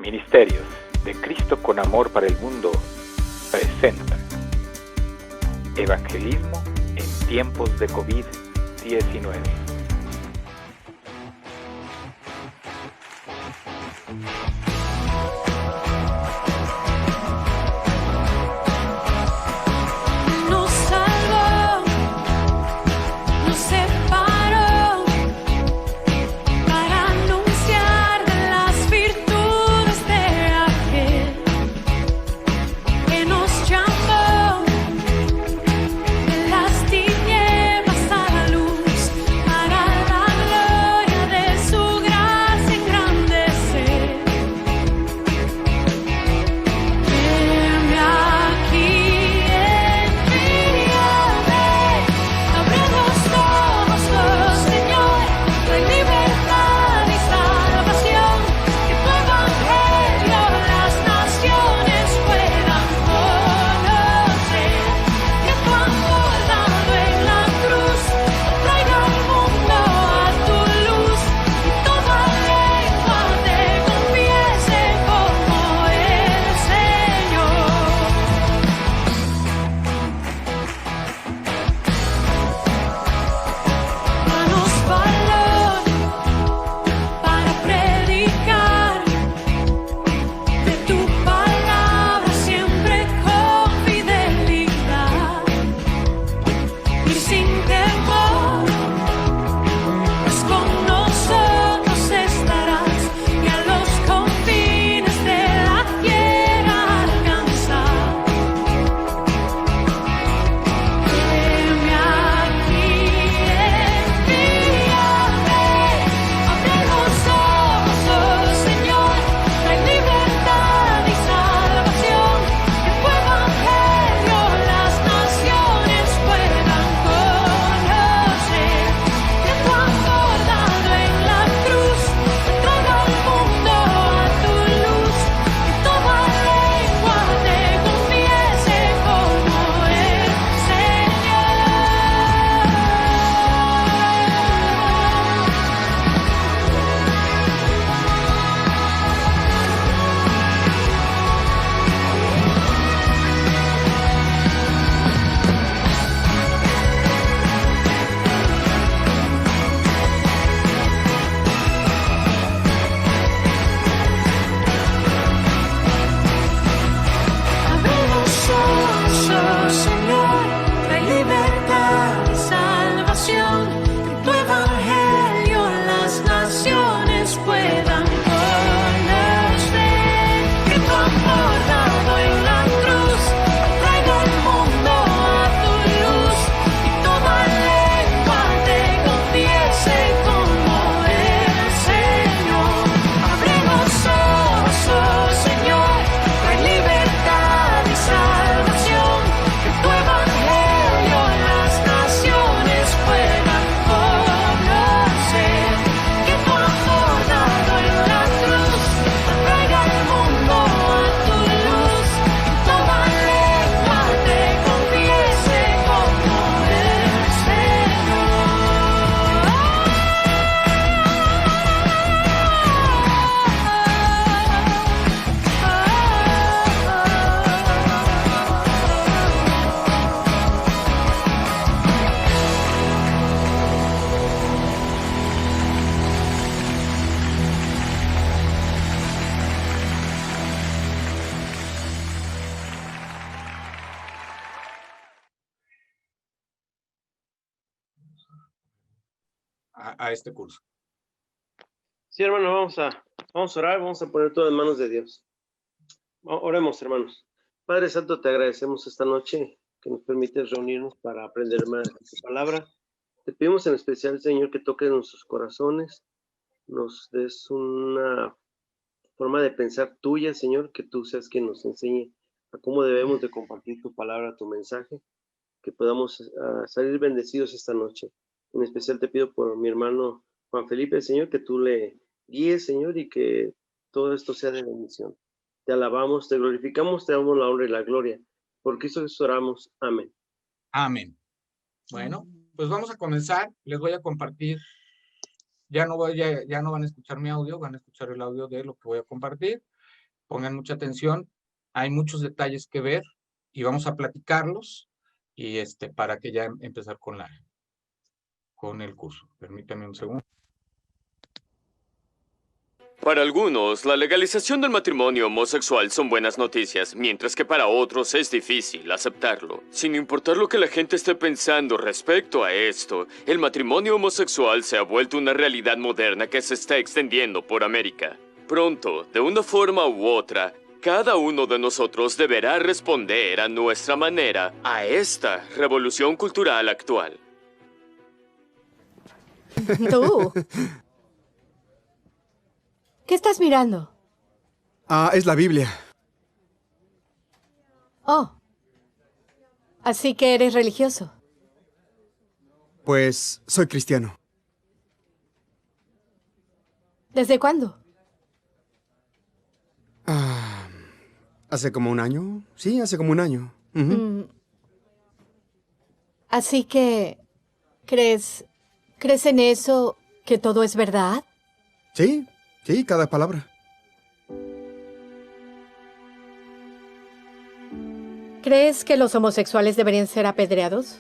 Ministerios de Cristo con Amor para el Mundo presenta Evangelismo en tiempos de COVID-19. A este curso. Sí, hermano, vamos a orar, vamos a poner todo en manos de Dios. Oremos, hermanos. Padre Santo, te agradecemos esta noche que nos permites reunirnos para aprender más de tu palabra. Te pedimos en especial, Señor, que toques nuestros corazones, nos des una forma de pensar tuya, Señor, que tú seas quien nos enseñe a cómo debemos de compartir tu palabra, tu mensaje, que podamos salir bendecidos esta noche. En especial te pido por mi hermano Juan Felipe, Señor, que tú le guíes, Señor, y que todo esto sea de bendición. Te alabamos, te glorificamos, te damos la honra y la gloria. Por Cristo Jesús oramos. Amén. Amén. Bueno, pues vamos a comenzar. Les voy a compartir. Ya no van a escuchar mi audio, van a escuchar el audio de lo que voy a compartir. Pongan mucha atención. Hay muchos detalles que ver y vamos a platicarlos y para que ya empezar con el curso. Permítame un segundo. Para algunos, la legalización del matrimonio homosexual son buenas noticias, mientras que para otros es difícil aceptarlo. Sin importar lo que la gente esté pensando respecto a esto, el matrimonio homosexual se ha vuelto una realidad moderna que se está extendiendo por América. Pronto, de una forma u otra, cada uno de nosotros deberá responder a nuestra manera a esta revolución cultural actual. Tú. ¿Qué estás mirando? Es la Biblia. Oh. Así que eres religioso. Pues soy cristiano. ¿Desde cuándo? ¿Hace como un año? Sí, hace como un año. Ujú. Así que, ¿crees en eso, que todo es verdad? Sí, cada palabra. ¿Crees que los homosexuales deberían ser apedreados?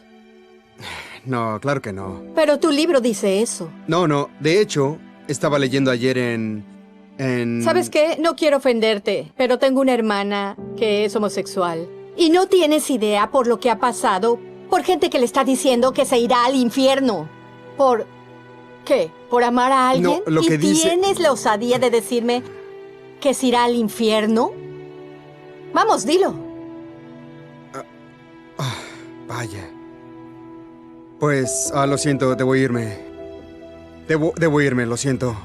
No, claro que no. Pero tu libro dice eso. No, de hecho, estaba leyendo ayer en... ¿Sabes qué? No quiero ofenderte, pero tengo una hermana que es homosexual. Y no tienes idea por lo que ha pasado, por gente que le está diciendo que se irá al infierno. ¿Por qué? ¿Por amar a alguien? No, lo que dice... ¿Tienes la osadía de decirme que se irá al infierno? Vamos, dilo. Vaya. Pues, lo siento, debo irme. Debo irme, lo siento.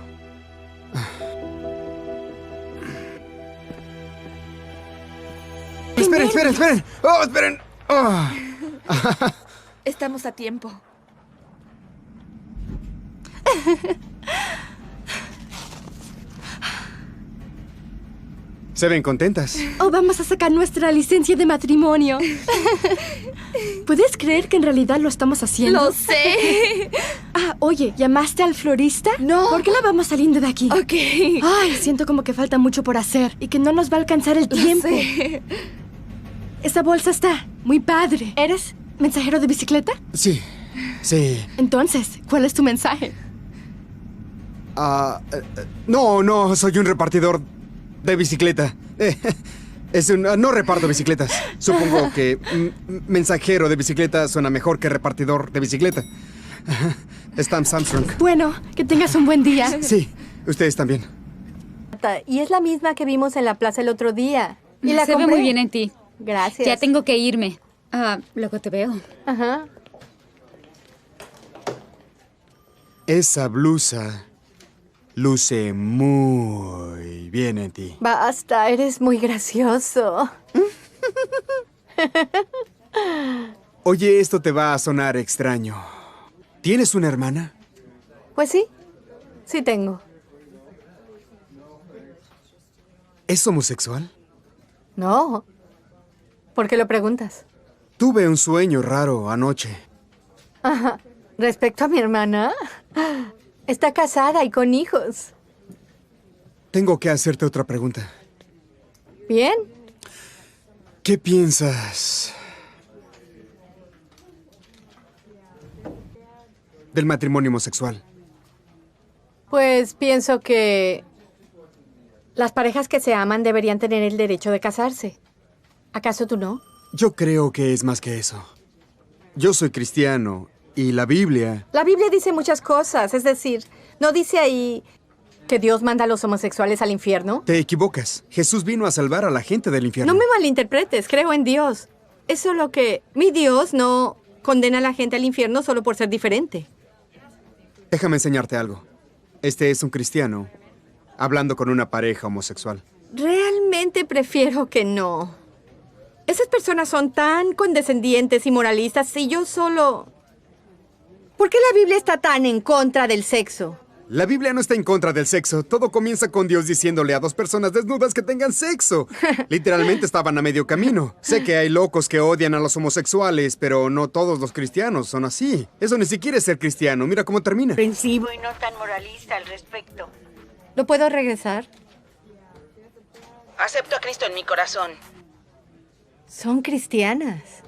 Esperen. ¡Oh, esperen! Oh. Estamos a tiempo. Se ven contentas. Oh, vamos a sacar nuestra licencia de matrimonio. ¿Puedes creer que en realidad lo estamos haciendo? Lo sé. Oye, ¿llamaste al florista? No. ¿Por qué no vamos saliendo de aquí? Ok. Ay, siento como que falta mucho por hacer y que no nos va a alcanzar el tiempo. Lo sé. Esa bolsa está muy padre. ¿Eres mensajero de bicicleta? Sí. Entonces, ¿cuál es tu mensaje? No, soy un repartidor de bicicleta. No reparto bicicletas. Supongo que mensajero de bicicleta suena mejor que repartidor de bicicleta. Stam Armstrong. Bueno, que tengas un buen día. Sí, ustedes también. Y es la misma que vimos en la plaza el otro día. Y la Se ve compré. muy bien en ti. Gracias. Ya tengo que irme. Luego te veo. Ajá. Esa blusa luce muy bien en ti. Basta, eres muy gracioso. Oye, esto te va a sonar extraño. ¿Tienes una hermana? Pues sí tengo. ¿Es homosexual? No. ¿Por qué lo preguntas? Tuve un sueño raro anoche. Ajá. Respecto a mi hermana, está casada y con hijos. Tengo que hacerte otra pregunta. ¿Bien? ¿Qué piensas del matrimonio homosexual? Pues pienso que las parejas que se aman deberían tener el derecho de casarse. ¿Acaso tú no? Yo creo que es más que eso. Yo soy cristiano y la Biblia... La Biblia dice muchas cosas, es decir, ¿no dice ahí que Dios manda a los homosexuales al infierno? Te equivocas. Jesús vino a salvar a la gente del infierno. No me malinterpretes, creo en Dios. Es solo que mi Dios no condena a la gente al infierno solo por ser diferente. Déjame enseñarte algo. Este es un cristiano hablando con una pareja homosexual. Realmente prefiero que no. Esas personas son tan condescendientes y moralistas y yo solo... ¿Por qué la Biblia está tan en contra del sexo? La Biblia no está en contra del sexo. Todo comienza con Dios diciéndole a dos personas desnudas que tengan sexo. Literalmente estaban a medio camino. Sé que hay locos que odian a los homosexuales, pero no todos los cristianos son así. Eso ni siquiera es ser cristiano. Mira cómo termina. Comprensivo y no tan moralista al respecto. ¿Lo puedo regresar? Acepto a Cristo en mi corazón. Son cristianas.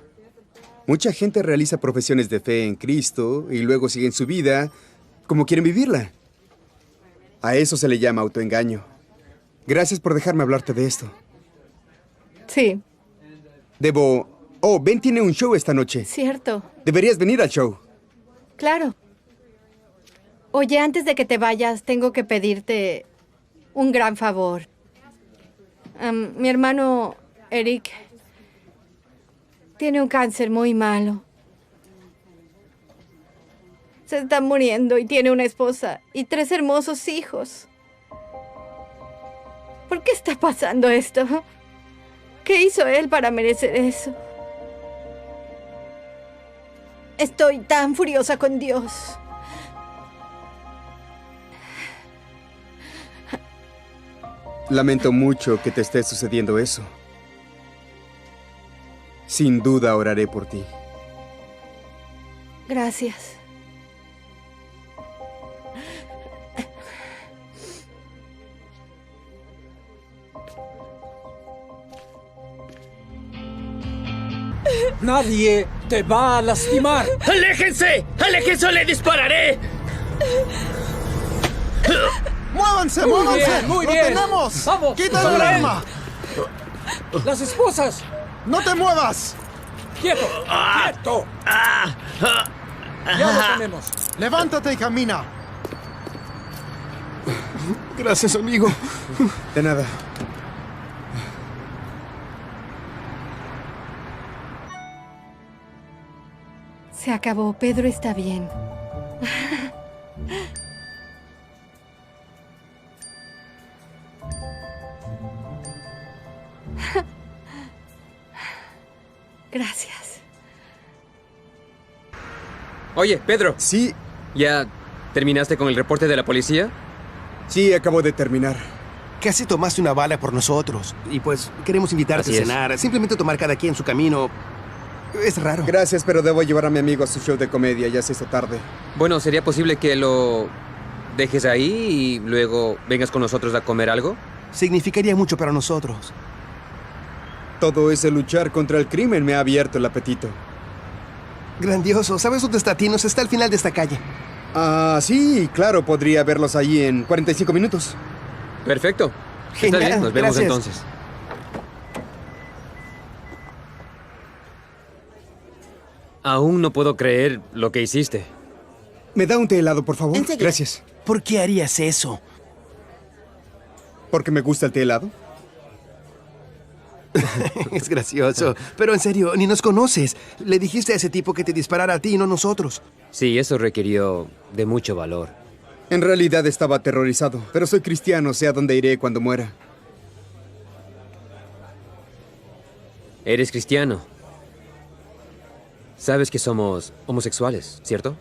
Mucha gente realiza profesiones de fe en Cristo y luego siguen su vida como quieren vivirla. A eso se le llama autoengaño. Gracias por dejarme hablarte de esto. Sí, Oh, Ben tiene un show esta noche. cierto. Deberías venir al show. Claro. Oye, antes de que te vayas, tengo que pedirte un gran favor. Mi hermano Eric tiene un cáncer muy malo. Se está muriendo y tiene una esposa y 3 hermosos hijos. ¿Por qué está pasando esto? ¿Qué hizo él para merecer eso? Estoy tan furiosa con Dios. Lamento mucho que te esté sucediendo eso. Sin duda oraré por ti. Gracias. Nadie te va a lastimar. ¡Aléjense! ¡Aléjense o le dispararé! ¡Muévanse, Muy muévanse! bien, muy ¡Lo bien. tenemos! Vamos, ¡Quita el sobre él. arma! Las esposas. ¡No te muevas! ¡Quieto! ¡Quieto! Ya lo tenemos. ¡Levántate y camina! Gracias, amigo. De nada. Se acabó. Pedro está bien. Gracias. Oye, Pedro. Sí. ¿Ya terminaste con el reporte de la policía? Sí, acabo de terminar. Casi tomaste una bala por nosotros. Y pues queremos invitarte Así a es. cenar. Simplemente tomar cada quien su camino. Es raro. Gracias, pero debo llevar a mi amigo a su show de comedia. Ya se hizo tarde. Bueno, ¿sería posible que lo dejes ahí y luego vengas con nosotros a comer algo? Significaría mucho para nosotros. Todo ese luchar contra el crimen me ha abierto el apetito. Grandioso. ¿Sabes dónde está Tinos? Está al final de esta calle. Ah, sí, claro. Podría verlos allí en 45 minutos. Perfecto. Genial, Está bien, nos vemos gracias. entonces. Aún no puedo creer lo que hiciste. ¿Me da un té helado, por favor? Enseguida. Gracias. ¿Por qué harías eso? ¿Porque me gusta el té helado? Es gracioso. Pero en serio, ni nos conoces. Le dijiste a ese tipo que te disparara a ti y no a nosotros. Sí, eso requirió de mucho valor. En realidad estaba aterrorizado, pero soy cristiano, sé a dónde iré cuando muera. Eres cristiano. Sabes que somos homosexuales, ¿cierto?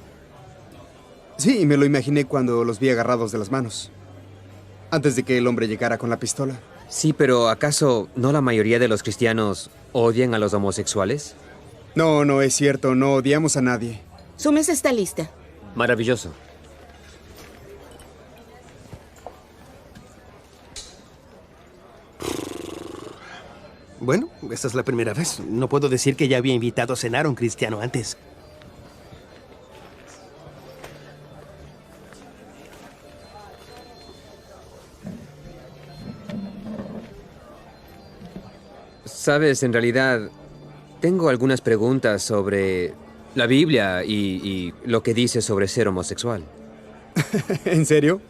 Sí, me lo imaginé cuando los vi agarrados de las manos. Antes de que el hombre llegara con la pistola. Sí, pero ¿acaso no la mayoría de los cristianos odian a los homosexuales? No, no es cierto, no odiamos a nadie. Su mesa está lista. Maravilloso. Bueno, esta es la primera vez. No puedo decir que ya había invitado a cenar a un cristiano antes. Sabes, en realidad, tengo algunas preguntas sobre la Biblia y lo que dice sobre ser homosexual. ¿En serio?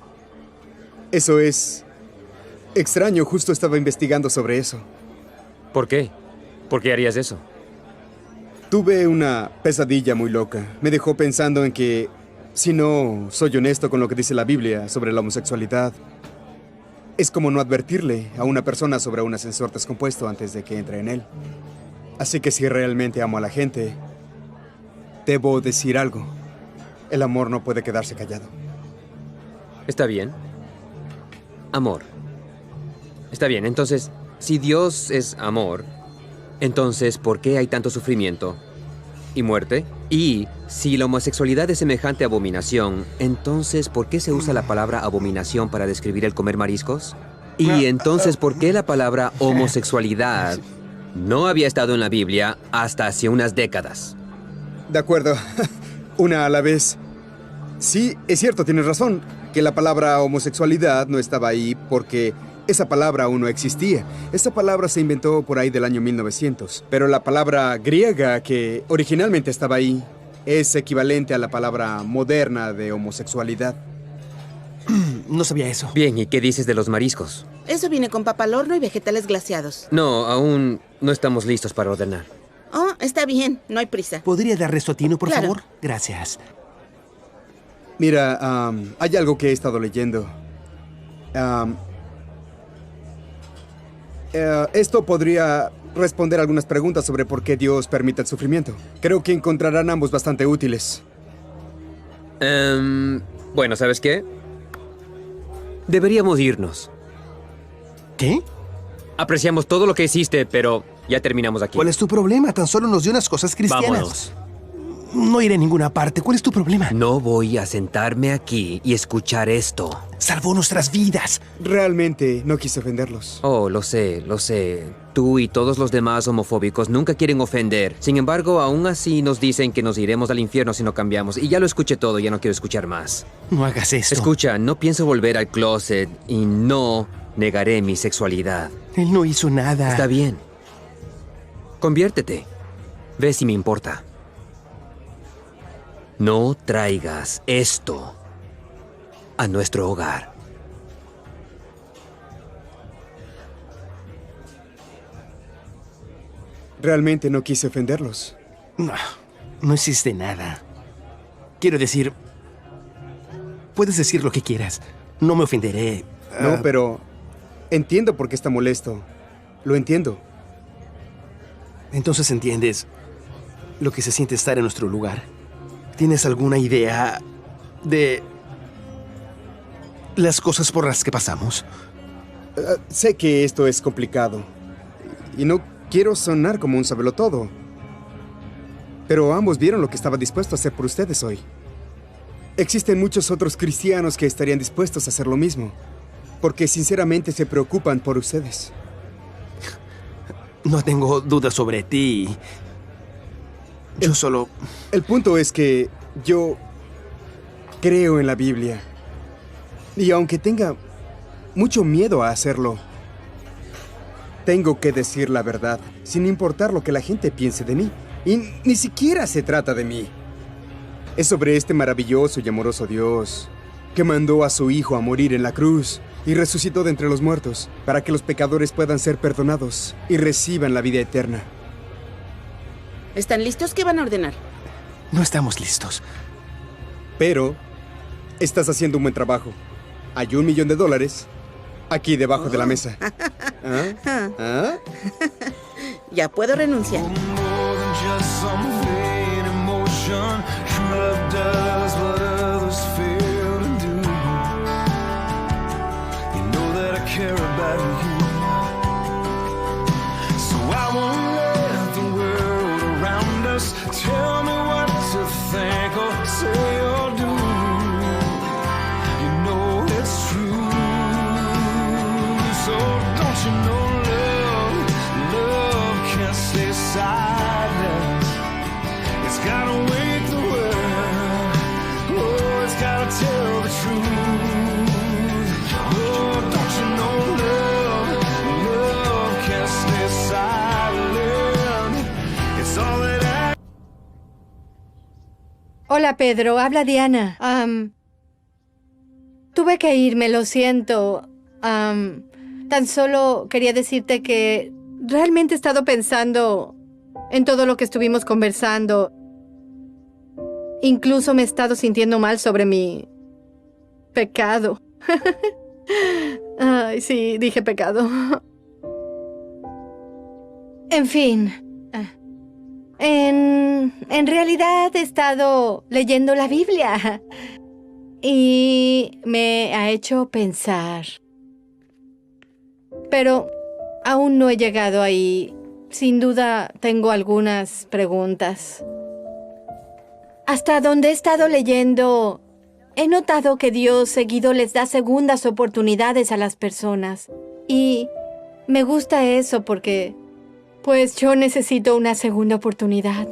Eso es extraño, justo estaba investigando sobre eso. ¿Por qué? ¿Por qué harías eso? Tuve una pesadilla muy loca. Me dejó pensando en que, si no soy honesto con lo que dice la Biblia sobre la homosexualidad, es como no advertirle a una persona sobre un ascensor descompuesto antes de que entre en él. Así que si realmente amo a la gente, debo decir algo. El amor no puede quedarse callado. Está bien. Amor. Está bien, entonces, si Dios es amor, entonces, ¿por qué hay tanto sufrimiento y muerte? Y si la homosexualidad es semejante a abominación, entonces, ¿por qué se usa la palabra abominación para describir el comer mariscos? Y entonces, ¿por qué la palabra homosexualidad no había estado en la Biblia hasta hace unas décadas? De acuerdo. Una a la vez. Sí, es cierto, tienes razón, que la palabra homosexualidad no estaba ahí porque esa palabra aún no existía. Esa palabra se inventó por ahí del año 1900. Pero la palabra griega que originalmente estaba ahí es equivalente a la palabra moderna de homosexualidad. No sabía eso. Bien, ¿y qué dices de los mariscos? Eso viene con papa al horno y vegetales glaseados. No, aún no estamos listos para ordenar. Oh, está bien, no hay prisa. ¿Podría dar restotino, por Claro. favor? Gracias. Mira, hay algo que he estado leyendo. Esto podría responder algunas preguntas sobre por qué Dios permite el sufrimiento. Creo que encontrarán ambos bastante útiles. Bueno, ¿sabes qué? Deberíamos irnos. ¿Qué? Apreciamos todo lo que hiciste, pero ya terminamos aquí. ¿Cuál es tu problema? Tan solo nos dio unas cosas cristianas. Vámonos. No iré a ninguna parte. ¿Cuál es tu problema? No voy a sentarme aquí y escuchar esto. Salvó nuestras vidas. Realmente no quise ofenderlos. Oh, lo sé, lo sé. Tú y todos los demás homofóbicos nunca quieren ofender. Sin embargo, aún así nos dicen que nos iremos al infierno si no cambiamos. Y ya lo escuché todo, ya no quiero escuchar más. No hagas esto. Escucha, no pienso volver al closet y no negaré mi sexualidad. Él no hizo nada. Está bien. Conviértete. Ve si me importa. No traigas esto a nuestro hogar. Realmente no quise ofenderlos. No hiciste nada. Quiero decir, puedes decir lo que quieras. No me ofenderé. No, pero entiendo por qué está molesto. Lo entiendo. Entonces entiendes lo que se siente estar en nuestro lugar. ¿Tienes alguna idea de las cosas por las que pasamos? Sé que esto es complicado y no quiero sonar como un sabelotodo, pero ambos vieron lo que estaba dispuesto a hacer por ustedes hoy. Existen muchos otros cristianos que estarían dispuestos a hacer lo mismo, porque sinceramente se preocupan por ustedes. No tengo dudas sobre ti. Yo solo... El punto es que yo creo en la Biblia. Y aunque tenga mucho miedo a hacerlo, tengo que decir la verdad, sin importar lo que la gente piense de mí. Y ni siquiera se trata de mí. Es sobre este maravilloso y amoroso Dios que mandó a su Hijo a morir en la cruz y resucitó de entre los muertos para que los pecadores puedan ser perdonados y reciban la vida eterna. ¿Están listos? ¿Qué van a ordenar? No estamos listos. Pero estás haciendo un buen trabajo. Hay $1 millón aquí debajo de la mesa. ¿Ah? ¿Ah? Ya puedo renunciar. Tell me what to think or say or do. You know it's true. So don't you know love can't stay silent. It's gotta wake the world. Oh, it's gotta tell the truth. Oh, don't you know love can't stay silent. It's all that Hola, Pedro. Habla Diana. Tuve que irme, lo siento. Tan solo quería decirte que realmente he estado pensando en todo lo que estuvimos conversando. Incluso me he estado sintiendo mal sobre mi pecado. Ay, sí, dije pecado. En fin. En realidad he estado leyendo la Biblia y me ha hecho pensar. Pero aún no he llegado ahí. Sin duda tengo algunas preguntas. Hasta donde he estado leyendo, he notado que Dios seguido les da segundas oportunidades a las personas. Y me gusta eso porque, pues yo necesito una segunda oportunidad.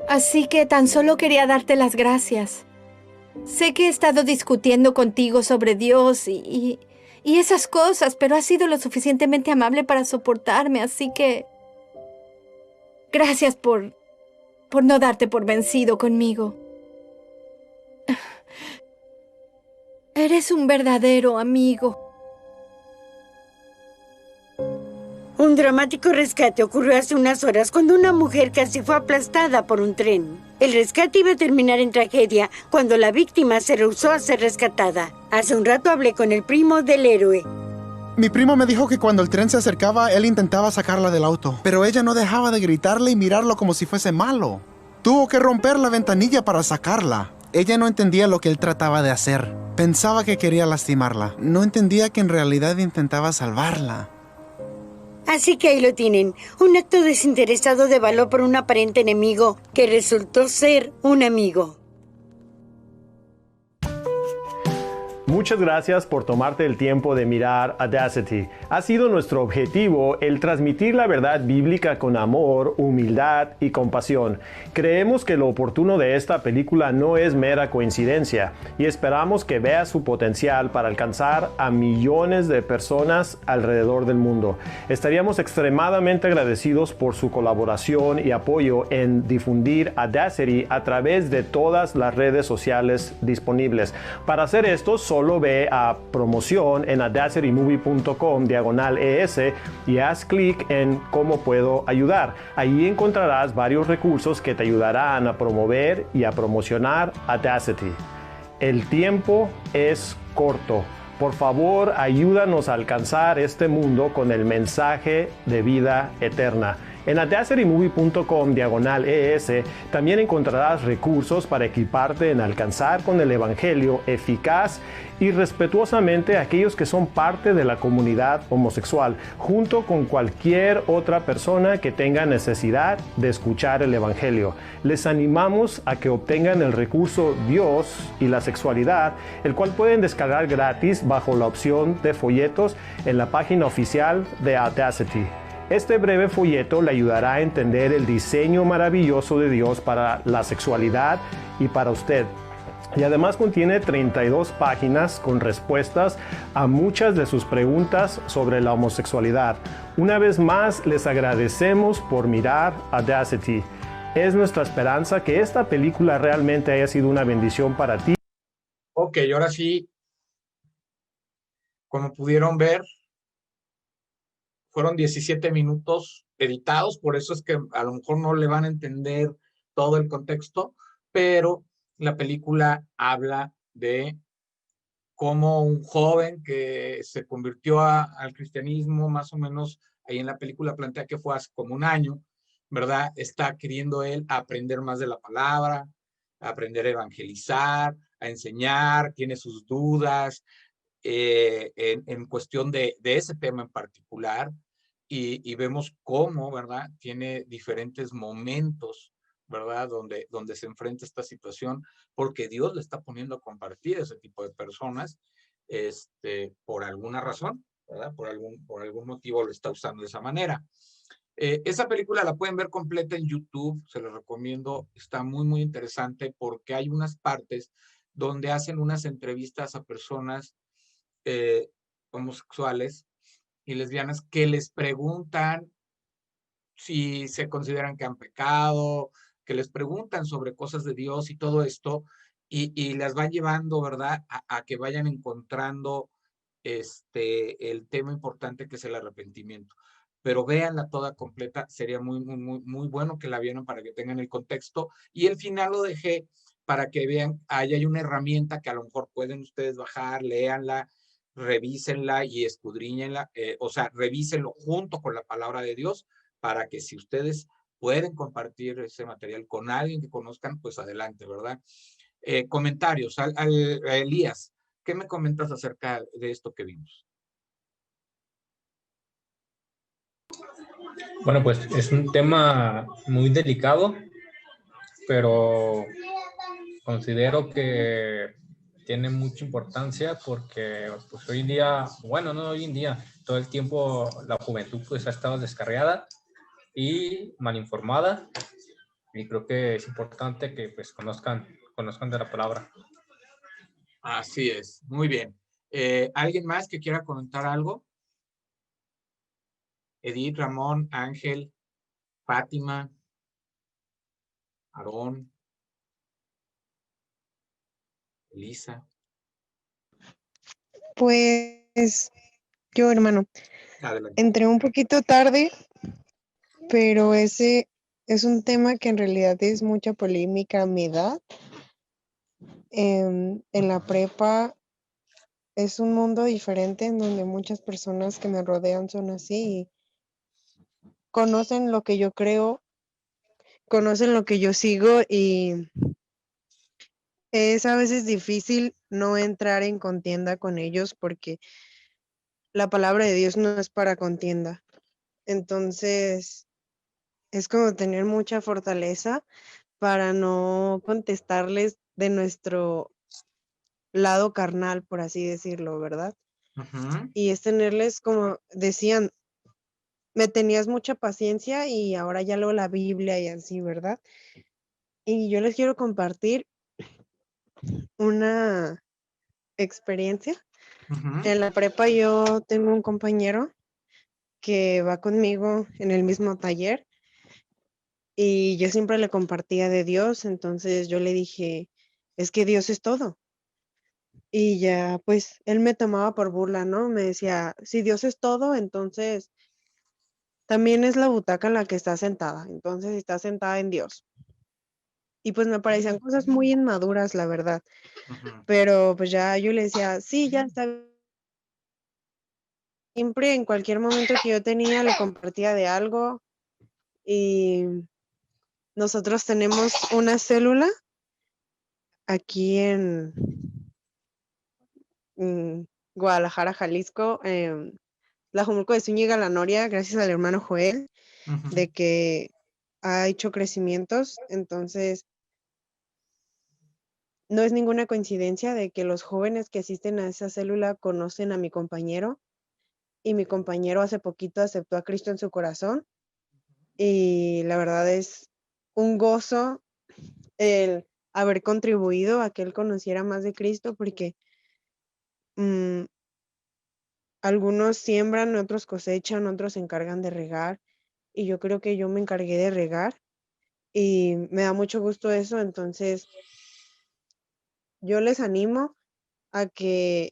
Así que tan solo quería darte las gracias. Sé que he estado discutiendo contigo sobre Dios y esas cosas, pero has sido lo suficientemente amable para soportarme, así que gracias por no darte por vencido conmigo. Eres un verdadero amigo. Un dramático rescate ocurrió hace unas horas cuando una mujer casi fue aplastada por un tren. El rescate iba a terminar en tragedia cuando la víctima se rehusó a ser rescatada. Hace un rato hablé con el primo del héroe. Mi primo me dijo que cuando el tren se acercaba, él intentaba sacarla del auto, pero ella no dejaba de gritarle y mirarlo como si fuese malo. Tuvo que romper la ventanilla para sacarla. Ella no entendía lo que él trataba de hacer. Pensaba que quería lastimarla. No entendía que en realidad intentaba salvarla. Así que ahí lo tienen, un acto desinteresado de valor por un aparente enemigo que resultó ser un amigo. Muchas gracias por tomarte el tiempo de mirar Audacity. Ha sido nuestro objetivo el transmitir la verdad bíblica con amor, humildad y compasión. Creemos que lo oportuno de esta película no es mera coincidencia y esperamos que veas su potencial para alcanzar a millones de personas alrededor del mundo. Estaríamos extremadamente agradecidos por su colaboración y apoyo en difundir Audacity a través de todas las redes sociales disponibles. Para hacer esto, solo ve a promoción en audacitymovie.com/ES y haz clic en cómo puedo ayudar. Ahí encontrarás varios recursos que te ayudarán a promover y a promocionar Audacity. El tiempo es corto. Por favor, ayúdanos a alcanzar este mundo con el mensaje de vida eterna. En audacitymovie.com/ES también encontrarás recursos para equiparte en alcanzar con el evangelio eficaz y respetuosamente a aquellos que son parte de la comunidad homosexual, junto con cualquier otra persona que tenga necesidad de escuchar el evangelio. Les animamos a que obtengan el recurso Dios y la sexualidad, el cual pueden descargar gratis bajo la opción de folletos en la página oficial de Audacity. Este breve folleto le ayudará a entender el diseño maravilloso de Dios para la sexualidad y para usted. Y además contiene 32 páginas con respuestas a muchas de sus preguntas sobre la homosexualidad. Una vez más, les agradecemos por mirar Audacity. Es nuestra esperanza que esta película realmente haya sido una bendición para ti. Ok, ahora sí, como pudieron ver, fueron 17 minutos editados, por eso es que a lo mejor no le van a entender todo el contexto, pero la película habla de cómo un joven que se convirtió al cristianismo, más o menos, ahí en la película plantea que fue hace como un año, ¿verdad? Está queriendo él aprender más de la palabra, aprender a evangelizar, a enseñar, tiene sus dudas en cuestión de ese tema en particular, y vemos cómo, ¿verdad? Tiene diferentes momentos, ¿verdad? Donde se enfrenta esta situación, porque Dios le está poniendo a compartir a ese tipo de personas, por alguna razón, ¿verdad? Por algún motivo lo está usando de esa manera. Esa película la pueden ver completa en YouTube, se los recomiendo, está muy, muy interesante porque hay unas partes donde hacen unas entrevistas a personas homosexuales y lesbianas que les preguntan si se consideran que han pecado, que les preguntan sobre cosas de Dios y todo esto, y las van llevando, ¿verdad?, a que vayan encontrando el tema importante que es el arrepentimiento. Pero véanla toda completa, sería muy, muy, muy, muy bueno que la vieran para que tengan el contexto, y el final lo dejé para que vean, ahí hay una herramienta que a lo mejor pueden ustedes bajar, léanla, revísenla y escudriñenla, o sea, revísenlo junto con la palabra de Dios, para que si ustedes pueden compartir ese material con alguien que conozcan, pues adelante, ¿verdad? Comentarios, a Elías, ¿qué me comentas acerca de esto que vimos? Bueno, pues es un tema muy delicado, pero considero que tiene mucha importancia porque pues hoy en día, bueno, no hoy en día, todo el tiempo la juventud pues ha estado descarriada y mal informada, y creo que es importante que pues conozcan de la palabra. Así es, muy bien. ¿Alguien más que quiera comentar algo? Edith, Ramón, Ángel, Fátima, Aarón, Elisa. Pues yo, hermano, Adelante. entré un poquito tarde, pero ese es un tema que en realidad es mucha polémica a mi edad. En la prepa es un mundo diferente en donde muchas personas que me rodean son así y conocen lo que yo creo, conocen lo que yo sigo y es a veces difícil no entrar en contienda con ellos porque la palabra de Dios no es para contienda. Entonces, es como tener mucha fortaleza para no contestarles de nuestro lado carnal, por así decirlo, ¿verdad? Ujú. Y es tenerles, como decían, me tenías mucha paciencia y ahora ya leo la Biblia y así, ¿verdad? Y yo les quiero compartir una experiencia. Ujú. En la prepa yo tengo un compañero que va conmigo en el mismo taller y yo siempre le compartía de Dios, entonces yo le dije, es que Dios es todo. Y ya, pues, él me tomaba por burla, ¿no? Me decía, si Dios es todo, entonces también es la butaca en la que está sentada, entonces está sentada en Dios. Y pues me parecían cosas muy inmaduras, la verdad. Ujú. Pero pues ya yo le decía, sí, ya está. Siempre en cualquier momento que yo tenía le compartía de algo y nosotros tenemos una célula aquí en Guadalajara, Jalisco, Tlajomulco de Zúñiga, La Noria, gracias al hermano Joel, Ujú. de que ha hecho crecimientos. Entonces, no es ninguna coincidencia de que los jóvenes que asisten a esa célula conocen a mi compañero y mi compañero hace poquito aceptó a Cristo en su corazón y la verdad es un gozo el haber contribuido a que él conociera más de Cristo porque mm, algunos siembran, otros cosechan, otros se encargan de regar y yo creo que yo me encargué de regar y me da mucho gusto eso, entonces yo les animo a que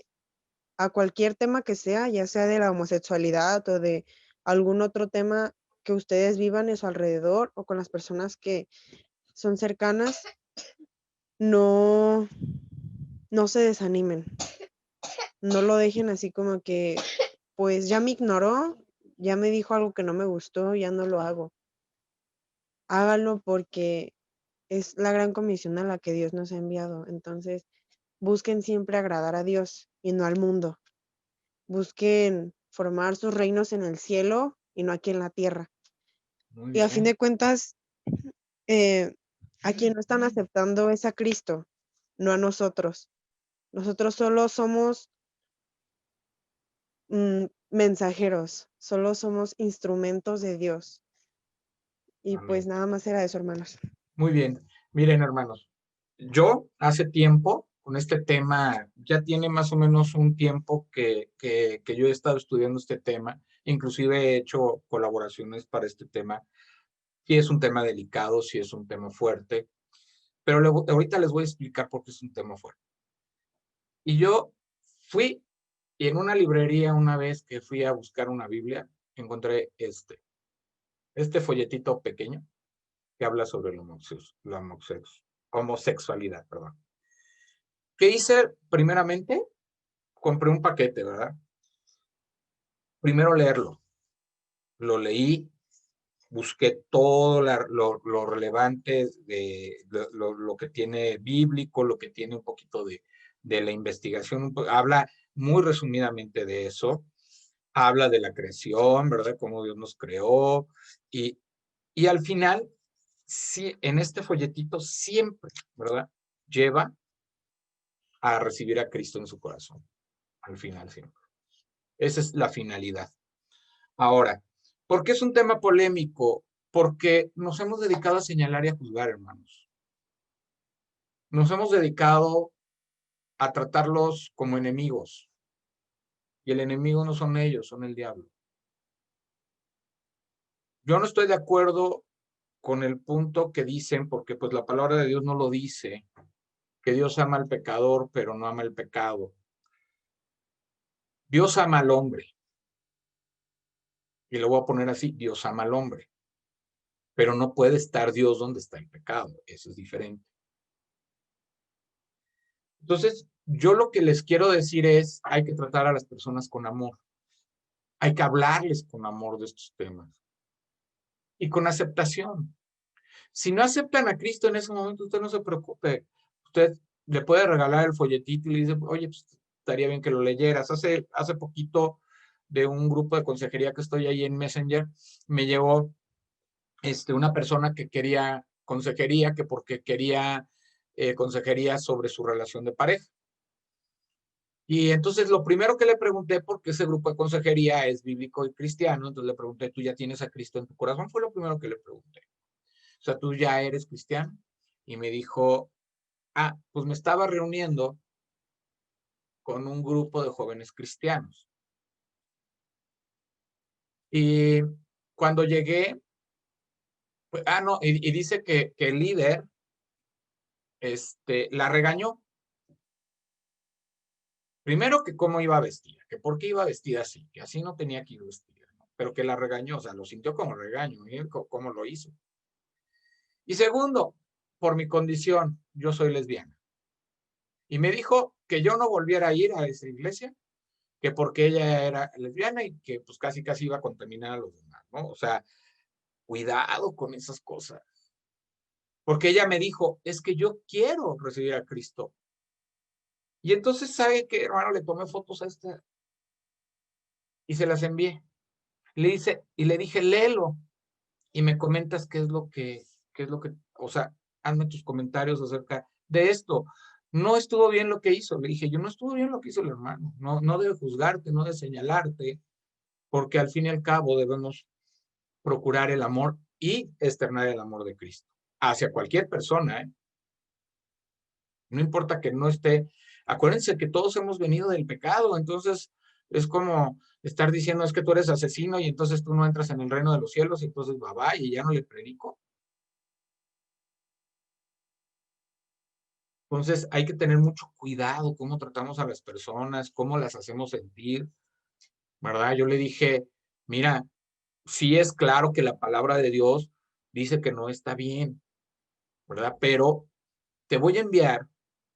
a cualquier tema que sea, ya sea de la homosexualidad o de algún otro tema que ustedes vivan en su alrededor o con las personas que son cercanas, no, no se desanimen. No lo dejen así como que, pues ya me ignoró, ya me dijo algo que no me gustó, ya no lo hago. Háganlo porque es la gran comisión a la que Dios nos ha enviado. Entonces, busquen siempre agradar a Dios y no al mundo. Busquen formar sus reinos en el cielo y no aquí en la tierra. Muy Y a fin bien. de cuentas, a quien no están aceptando es a Cristo, no a nosotros. Nosotros solo somos mensajeros, solo somos instrumentos de Dios. Y pues Amén. nada más era eso, hermanos. Muy bien. Miren, hermanos, yo hace tiempo con este tema, ya tiene más o menos un tiempo que yo he estado estudiando este tema, inclusive he hecho colaboraciones para este tema. Sí es un tema delicado, sí es un tema fuerte, pero ahorita les voy a explicar por qué es un tema fuerte. Y yo fui y en una librería una vez que fui a buscar una Biblia, encontré este folletito pequeño que habla sobre la homosexualidad, perdón. ¿Qué hice primeramente? Compré un paquete, ¿verdad? Primero leerlo. Lo leí, busqué todo lo relevante de lo que tiene bíblico, lo que tiene un poquito de la investigación. Habla muy resumidamente de eso. Habla de la creación, ¿verdad? Cómo Dios nos creó. Y al final, sí, en este folletito siempre, ¿verdad? lleva a recibir a Cristo en su corazón, al final siempre. Esa es la finalidad. Ahora, ¿por qué es un tema polémico? Porque nos hemos dedicado a señalar y a juzgar, hermanos. Nos hemos dedicado a tratarlos como enemigos. Y el enemigo no son ellos, son el diablo. Yo no estoy de acuerdo con el punto que dicen, porque pues la palabra de Dios no lo dice, que Dios ama al pecador, pero no ama el pecado. Dios ama al hombre. Y lo voy a poner así, Dios ama al hombre. Pero no puede estar Dios donde está el pecado. Eso es diferente. Entonces, yo lo que les quiero decir es, hay que tratar a las personas con amor. Hay que hablarles con amor de estos temas. Y con aceptación. Si no aceptan a Cristo en ese momento, usted no se preocupe. Usted le puede regalar el folletito y le dice, oye, pues estaría bien que lo leyeras. Hace poquito de un grupo de consejería que estoy ahí en Messenger, me llegó una persona que quería consejería, que porque quería consejería sobre su relación de pareja. Y entonces lo primero que le pregunté, porque ese grupo de consejería es bíblico y cristiano, entonces le pregunté, ¿tú ya tienes a Cristo en tu corazón? Fue lo primero que le pregunté. O sea, ¿tú ya eres cristiano? Y me dijo, pues me estaba reuniendo con un grupo de jóvenes cristianos. Y cuando llegué, pues, no, y dice que el líder la regañó. Primero que cómo iba vestida, que por qué iba vestida así, que así no tenía que ir vestida, ¿no? Pero que la regañó, o sea, lo sintió como regaño, y cómo lo hizo. Y segundo, por mi condición, yo soy lesbiana. Y me dijo que yo no volviera a ir a esa iglesia, que porque ella era lesbiana y que pues casi iba a contaminar a los demás, ¿no? O sea, cuidado con esas cosas. Porque ella me dijo, es que yo quiero recibir a Cristo. Y entonces, ¿sabe qué, hermano? Le tomé fotos a esta y se las envié. Le dije, léelo y me comentas qué es lo que, o sea, hazme tus comentarios acerca de esto. No estuvo bien lo que hizo. Le dije, yo no estuvo bien lo que hizo el hermano. No debe juzgarte, no debe señalarte, porque al fin y al cabo debemos procurar el amor y externar el amor de Cristo hacia cualquier persona, ¿eh? No importa que no esté. Acuérdense que todos hemos venido del pecado, entonces es como estar diciendo es que tú eres asesino y entonces tú no entras en el reino de los cielos y entonces va y ya no le predico. Entonces hay que tener mucho cuidado cómo tratamos a las personas, cómo las hacemos sentir, ¿verdad? Yo le dije, mira, sí es claro que la palabra de Dios dice que no está bien, ¿verdad? Pero te voy a enviar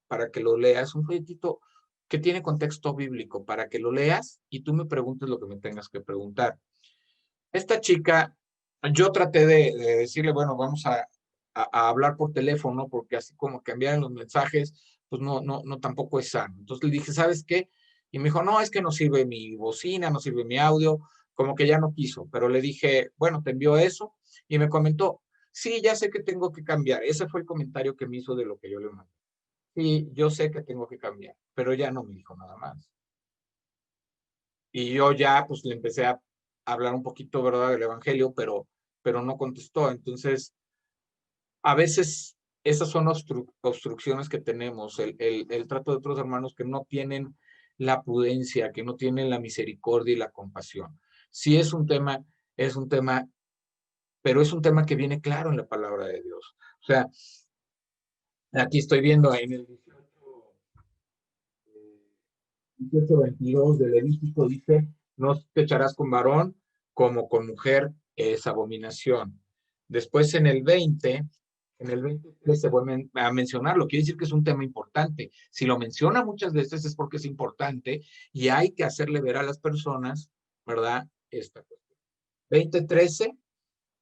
para que lo leas, un folletito que tiene contexto bíblico, para que lo leas y tú me preguntes lo que me tengas que preguntar. Esta chica, yo traté de decirle, bueno, vamos a hablar por teléfono, porque así como cambiar los mensajes, pues no tampoco es sano. Entonces le dije, ¿sabes qué? Y me dijo, no, es que no sirve mi bocina, no sirve mi audio, como que ya no quiso. Pero le dije, bueno, te envió eso, y me comentó, sí, ya sé que tengo que cambiar. Ese fue el comentario que me hizo de lo que yo le mandé. Sí, yo sé que tengo que cambiar, pero ya no me dijo nada más. Y yo ya, pues, le empecé a hablar un poquito, ¿verdad?, del evangelio, pero no contestó. Entonces, a veces esas son obstrucciones que tenemos, el trato de otros hermanos que no tienen la prudencia, que no tienen la misericordia y la compasión. Sí es un tema, pero es un tema que viene claro en la palabra de Dios. O sea, aquí estoy viendo en el 18:22 de Levítico dice, no te echarás con varón como con mujer, es abominación. Después en el 20 se vuelve a mencionarlo, quiere decir que es un tema importante. Si lo menciona muchas veces es porque es importante y hay que hacerle ver a las personas, ¿verdad? Esta cuestión. 20:13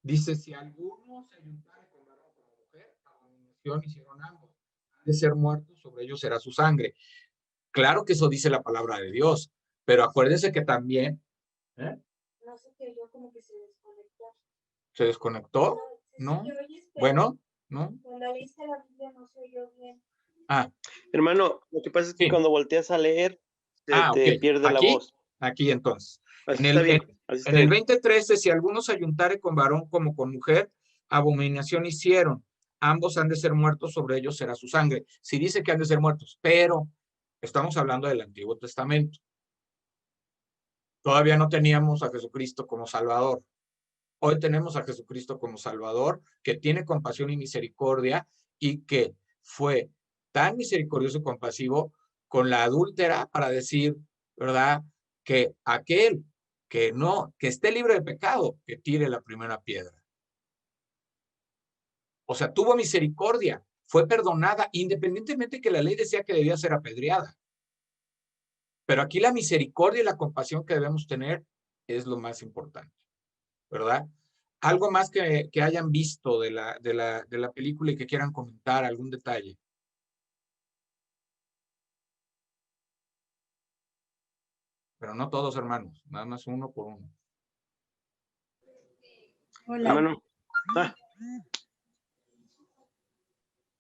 dice, si alguno se juntare con varón o con mujer, abominación hicieron ambos. Han de ser muertos, sobre ellos será su sangre. Claro que eso dice la palabra de Dios, pero acuérdense que también... No sé qué, yo como que se desconectó. ¿Se desconectó? ¿No? Bueno, ¿no? Cuando leíste la Biblia no se oyó bien. Hermano, lo que pasa es que cuando volteas a leer, te ok. pierde la Aquí, voz. aquí entonces. Así En está el, bien. en, Así está en el bien. 20:13, si alguno se ayuntare con varón como con mujer, abominación hicieron. Ambos han de ser muertos, sobre ellos será su sangre. Sí dice que han de ser muertos, pero estamos hablando del Antiguo Testamento. Todavía no teníamos a Jesucristo como Salvador. Hoy tenemos a Jesucristo como Salvador, que tiene compasión y misericordia y que fue tan misericordioso y compasivo con la adúltera para decir, ¿verdad? Que aquel que esté libre de pecado, que tire la primera piedra. O sea, tuvo misericordia, fue perdonada, independientemente que la ley decía que debía ser apedreada. Pero aquí la misericordia y la compasión que debemos tener es lo más importante, ¿verdad? Algo más que hayan visto de la película y que quieran comentar, algún detalle. Pero no todos, hermanos, nada más uno por uno. Hola. Hermano.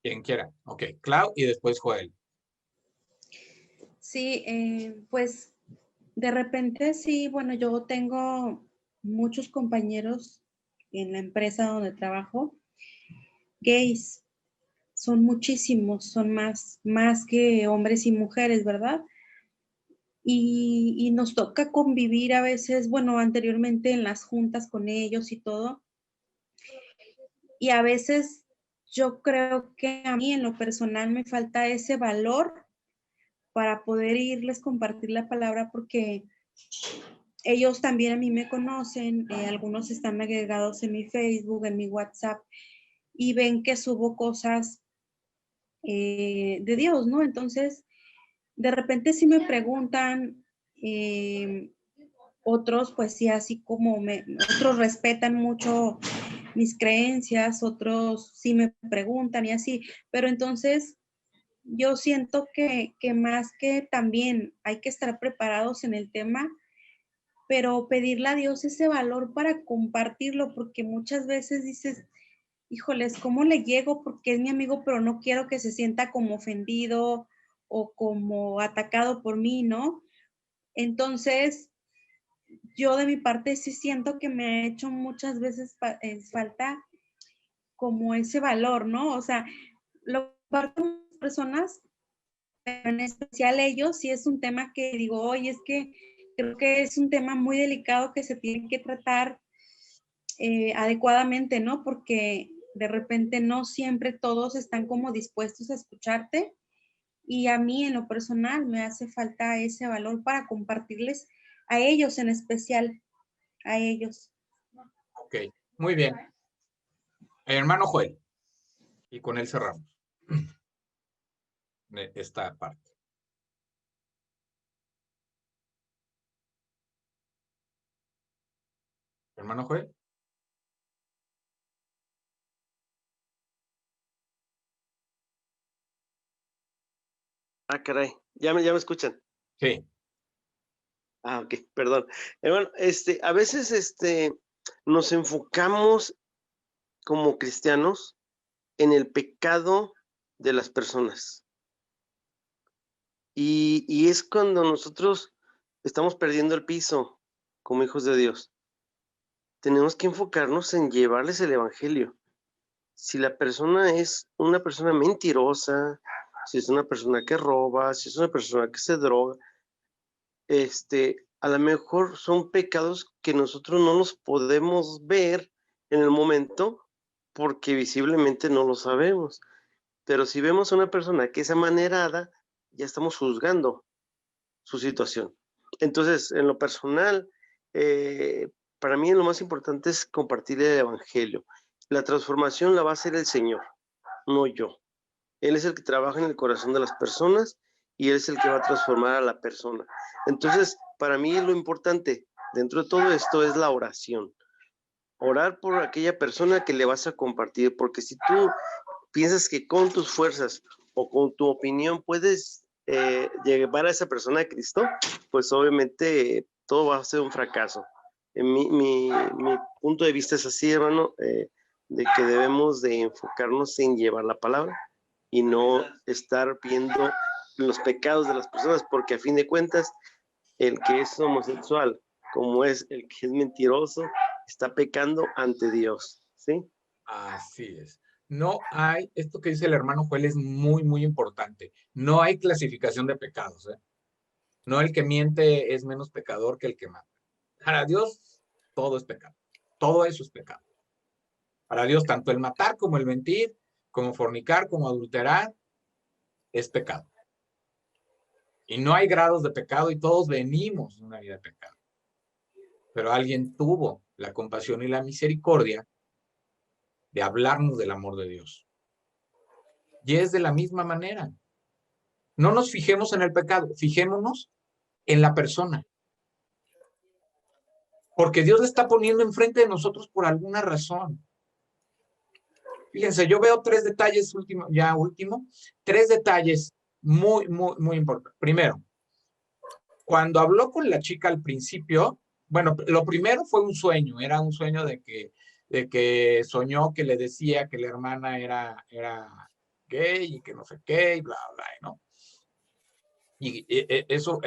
Quien quiera. Ok, Clau y después Joel. Sí, pues de repente sí, bueno, yo tengo muchos compañeros en la empresa donde trabajo, gays, son muchísimos, son más que hombres y mujeres, ¿verdad? Y nos toca convivir a veces, bueno, anteriormente en las juntas con ellos y todo. Y a veces yo creo que a mí en lo personal me falta ese valor para poder irles compartir la palabra porque ellos también a mí me conocen, algunos están agregados en mi Facebook, en mi WhatsApp y ven que subo cosas de Dios, ¿no? Entonces, de repente sí me preguntan, otros pues sí, así como otros respetan mucho mis creencias, otros sí me preguntan y así, pero entonces yo siento que más que también hay que estar preparados en el tema, pero pedirle a Dios ese valor para compartirlo, porque muchas veces dices, híjoles, ¿cómo le llego? Porque es mi amigo, pero no quiero que se sienta como ofendido o como atacado por mí, ¿no? Entonces, yo de mi parte sí siento que me ha hecho muchas veces falta como ese valor, ¿no? O sea, lo comparto con las personas, pero en especial ellos, sí es un tema que digo, oye, es que creo que es un tema muy delicado que se tiene que tratar adecuadamente, ¿no? Porque de repente no siempre todos están como dispuestos a escucharte y a mí en lo personal me hace falta ese valor para compartirles a ellos en especial, a ellos. Ok, muy bien. Hermano Joel, y con él cerramos esta parte. Hermano Joel. Ah, caray. ¿Ya me escuchan? Sí. Ah, ok, perdón. Hermano, a veces nos enfocamos como cristianos en el pecado de las personas. Y es cuando nosotros estamos perdiendo el piso como hijos de Dios. Tenemos que enfocarnos en llevarles el evangelio. Si la persona es una persona mentirosa, si es una persona que roba, si es una persona que se droga, a lo mejor son pecados que nosotros no los podemos ver en el momento porque visiblemente no lo sabemos. Pero si vemos a una persona que es amanerada, ya estamos juzgando su situación. Entonces, en lo personal, para mí lo más importante es compartir el evangelio. La transformación la va a hacer el Señor, no yo. Él es el que trabaja en el corazón de las personas y Él es el que va a transformar a la persona. Entonces, para mí lo importante dentro de todo esto es la oración. Orar por aquella persona que le vas a compartir, porque si tú piensas que con tus fuerzas o con tu opinión puedes llevar a esa persona a Cristo, pues obviamente todo va a ser un fracaso. En mi punto de vista es así, hermano, de que debemos de enfocarnos en llevar la palabra. y no estar viendo los pecados de las personas, porque a fin de cuentas, el que es homosexual, como es el que es mentiroso, está pecando ante Dios, ¿sí? Así es. No hay, esto que dice el hermano Joel es muy, muy importante. No hay clasificación de pecados, ¿eh? No el que miente es menos pecador que el que mata. Para Dios, todo es pecado. Todo eso es pecado. Para Dios, tanto el matar como el mentir, como fornicar, como adulterar, es pecado. Y no hay grados de pecado y todos venimos de una vida de pecado. Pero alguien tuvo la compasión y la misericordia de hablarnos del amor de Dios. Y es de la misma manera. No nos fijemos en el pecado, fijémonos en la persona. Porque Dios le está poniendo enfrente de nosotros por alguna razón. Fíjense, yo veo tres detalles, tres detalles muy, muy, muy importantes. Primero, cuando habló con la chica al principio, bueno, lo primero fue un sueño, era un sueño de que soñó que le decía que la hermana era gay y que no sé qué, y bla, bla, ¿no? Y eso,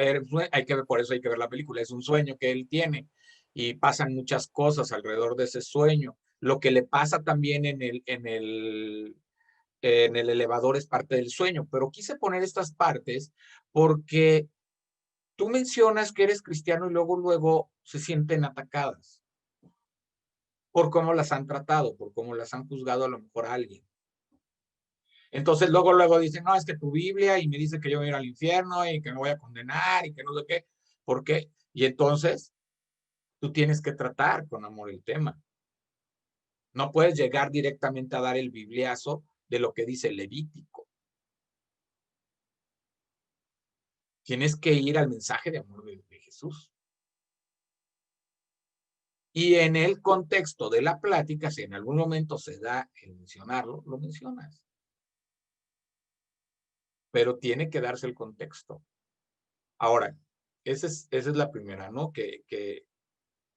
hay que ver, por eso hay que ver la película, es un sueño que él tiene y pasan muchas cosas alrededor de ese sueño. Lo que le pasa también en el elevador es parte del sueño, pero quise poner estas partes porque tú mencionas que eres cristiano y luego se sienten atacadas por cómo las han tratado, por cómo las han juzgado a lo mejor a alguien. Entonces luego dicen, no, es que tu Biblia y me dice que yo voy a ir al infierno y que me voy a condenar y que no sé qué. ¿Por qué? Y entonces tú tienes que tratar con amor el tema. No puedes llegar directamente a dar el bibliazo de lo que dice Levítico. Tienes que ir al mensaje de amor de Jesús. Y en el contexto de la plática, si en algún momento se da el mencionarlo, lo mencionas. Pero tiene que darse el contexto. Ahora, esa es la primera, ¿no? Que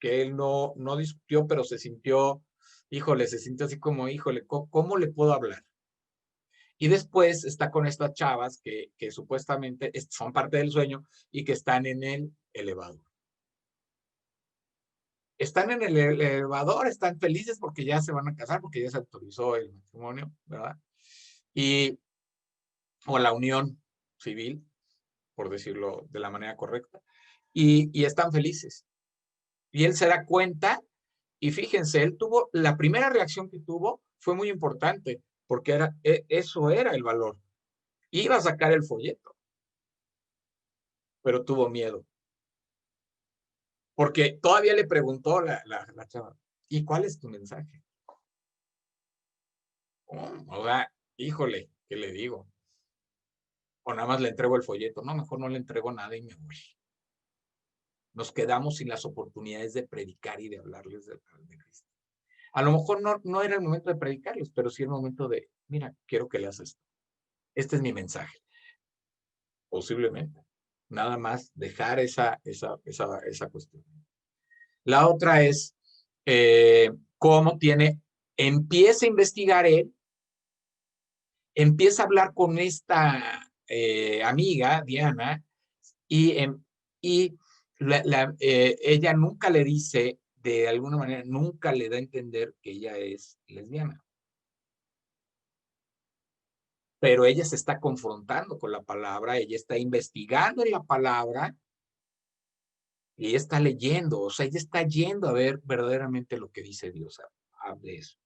él no discutió, pero se sintió, híjole, se sintió así como, híjole, ¿cómo le puedo hablar? Y después está con estas chavas que supuestamente son parte del sueño y que están en el elevador. Están en el elevador, están felices porque ya se van a casar, porque ya se autorizó el matrimonio, ¿verdad? O la unión civil, por decirlo de la manera correcta, y están felices. Y él se da cuenta, y fíjense, la primera reacción que tuvo fue muy importante, porque eso era el valor. Iba a sacar el folleto, pero tuvo miedo. Porque todavía le preguntó la chava, ¿y cuál es tu mensaje? O sea, híjole, ¿qué le digo? O nada más le entrego el folleto. No, mejor no le entrego nada y me voy. Nos quedamos sin las oportunidades de predicar y de hablarles de Cristo. A lo mejor no era el momento de predicarles, pero sí el momento de, mira, quiero que leas esto. Este es mi mensaje. Posiblemente. Nada más dejar esa cuestión. La otra es cómo empieza a investigar él, empieza a hablar con esta amiga, Diana, y ella nunca le dice, de alguna manera, nunca le da a entender que ella es lesbiana. Pero ella se está confrontando con la palabra, ella está investigando en la palabra, y ella está leyendo, o sea, ella está yendo a ver verdaderamente lo que dice Dios de eso.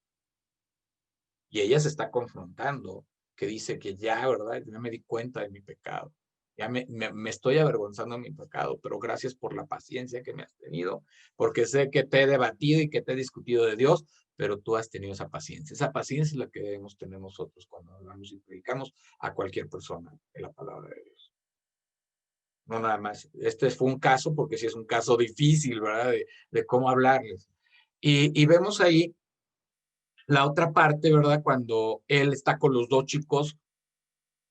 Y ella se está confrontando, que dice que ya, ¿verdad? Ya me di cuenta de mi pecado. Ya me estoy avergonzando de mi pecado, pero gracias por la paciencia que me has tenido, porque sé que te he debatido y que te he discutido de Dios, pero tú has tenido esa paciencia. Esa paciencia es la que debemos tener nosotros cuando hablamos y predicamos a cualquier persona en la palabra de Dios. No nada más. Este fue un caso, porque sí es un caso difícil, ¿verdad? De cómo hablarles. Y vemos ahí la otra parte, ¿verdad? Cuando él está con los dos chicos,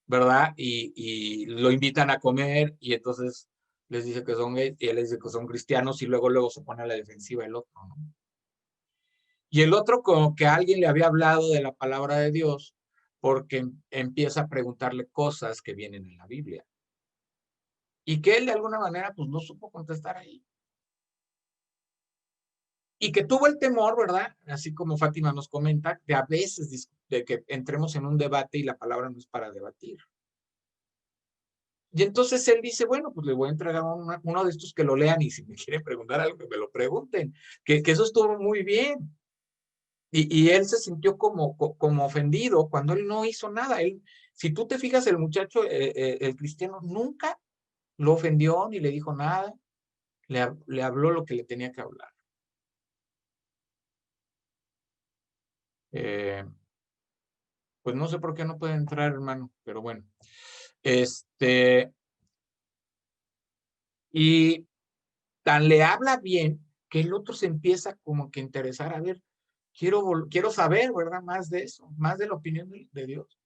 ¿verdad? Y lo invitan a comer y entonces les dice que son gays y él les dice que son cristianos y luego se pone a la defensiva el otro, ¿no? Y el otro como que alguien le había hablado de la palabra de Dios porque empieza a preguntarle cosas que vienen en la Biblia. Y que él de alguna manera pues no supo contestar ahí. Y que tuvo el temor, ¿verdad? Así como Fátima nos comenta, de a veces de que entremos en un debate y la palabra no es para debatir. Y entonces él dice, bueno, pues le voy a entregar uno de estos que lo lean y si me quieren preguntar algo, que me lo pregunten. Que eso estuvo muy bien. Y él se sintió como ofendido cuando él no hizo nada. Él, si tú te fijas, el muchacho, el cristiano, nunca lo ofendió ni le dijo nada. Le habló lo que le tenía que hablar. Pues no sé por qué no puede entrar, hermano, pero bueno. Y tan le habla bien que el otro se empieza como que a interesar, a ver, quiero saber, ¿verdad? Más de eso, más de la opinión de Dios.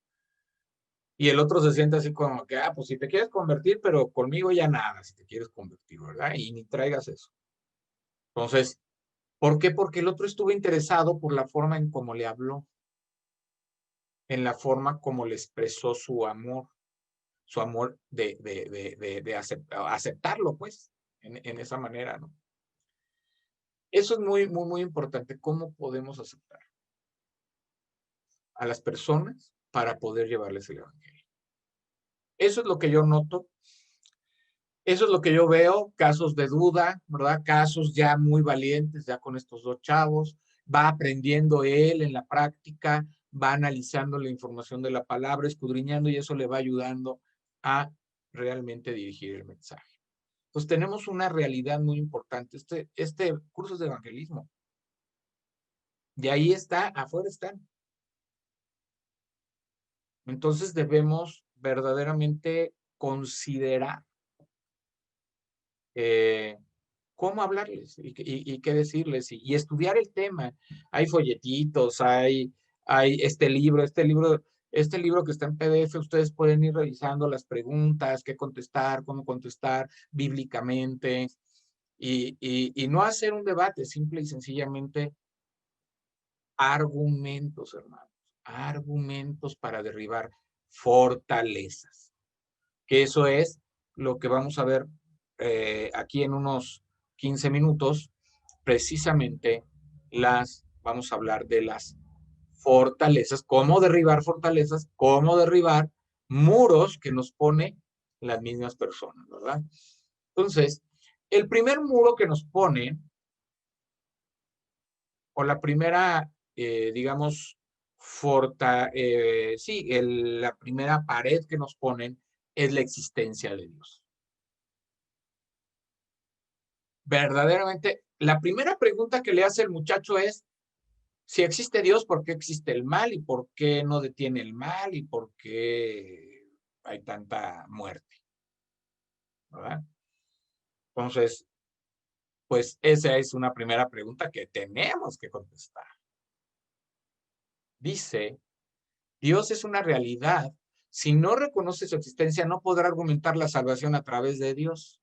Y el otro se siente así como que, pues si te quieres convertir, pero conmigo ya nada, si te quieres convertir, ¿verdad? Y ni traigas eso. Entonces, ¿por qué? Porque el otro estuvo interesado por la forma en cómo le habló, en la forma como le expresó su amor de aceptarlo, pues, en esa manera, ¿no? Eso es muy, muy, muy importante, cómo podemos aceptar a las personas para poder llevarles el evangelio. Eso es lo que yo noto, eso es lo que yo veo, casos de duda, ¿verdad? Casos ya muy valientes, ya con estos dos chavos, va aprendiendo él en la práctica, va analizando la información de la palabra, escudriñando y eso le va ayudando a realmente dirigir el mensaje. Pues tenemos una realidad muy importante. Este curso es de evangelismo. Y ahí está, afuera están. Entonces debemos verdaderamente considerar cómo hablarles y qué decirles y estudiar el tema. Hay folletitos, hay este libro que está en PDF, ustedes pueden ir revisando las preguntas, qué contestar, cómo contestar bíblicamente y no hacer un debate, simple y sencillamente argumentos, hermanos, argumentos para derribar fortalezas, que eso es lo que vamos a ver aquí en unos 15 minutos, precisamente vamos a hablar de las fortalezas, cómo derribar fortalezas, cómo derribar muros que nos pone las mismas personas, ¿verdad? Entonces, el primer muro que nos pone, o la primera, digamos, la primera pared que nos ponen es la existencia de Dios. Verdaderamente, la primera pregunta que le hace el muchacho es, si existe Dios, ¿por qué existe el mal? ¿Y por qué no detiene el mal? ¿Y por qué hay tanta muerte? ¿Verdad? Entonces, pues esa es una primera pregunta que tenemos que contestar. Dice, Dios es una realidad. Si no reconoce su existencia, no podrá argumentar la salvación a través de Dios.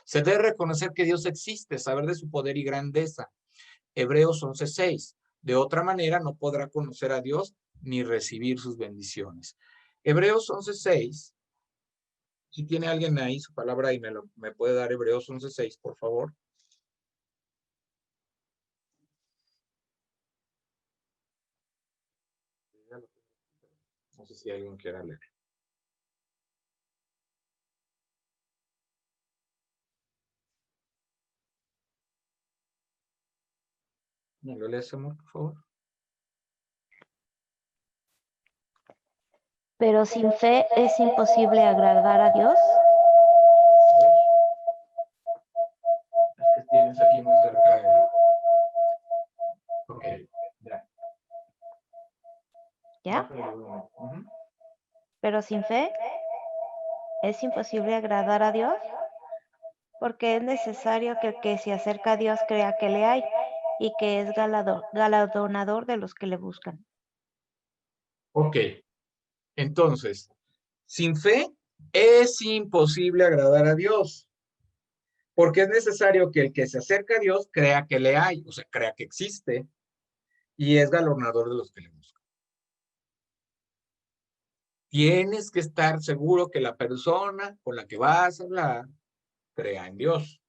Se debe reconocer que Dios existe, saber de su poder y grandeza. Hebreos 11:6. De otra manera, no podrá conocer a Dios ni recibir sus bendiciones. Hebreos 11:6. Si tiene alguien ahí su palabra y me puede dar Hebreos 11:6, por favor. No sé si alguien quiera leer. ¿Me lo lees, amor, por favor? Pero sin fe es imposible agradar a Dios. Es que tienes aquí muy cerca. Ok, ya. ¿Ya? Pero sin fe es imposible agradar a Dios, porque es necesario que el que se acerca a Dios crea que le hay y que es galardonador de los que le buscan. Ok, entonces, sin fe es imposible agradar a Dios, porque es necesario que el que se acerca a Dios crea que le hay, o sea, crea que existe, y es galardonador de los que le buscan. Tienes que estar seguro que la persona con la que vas a hablar crea en Dios.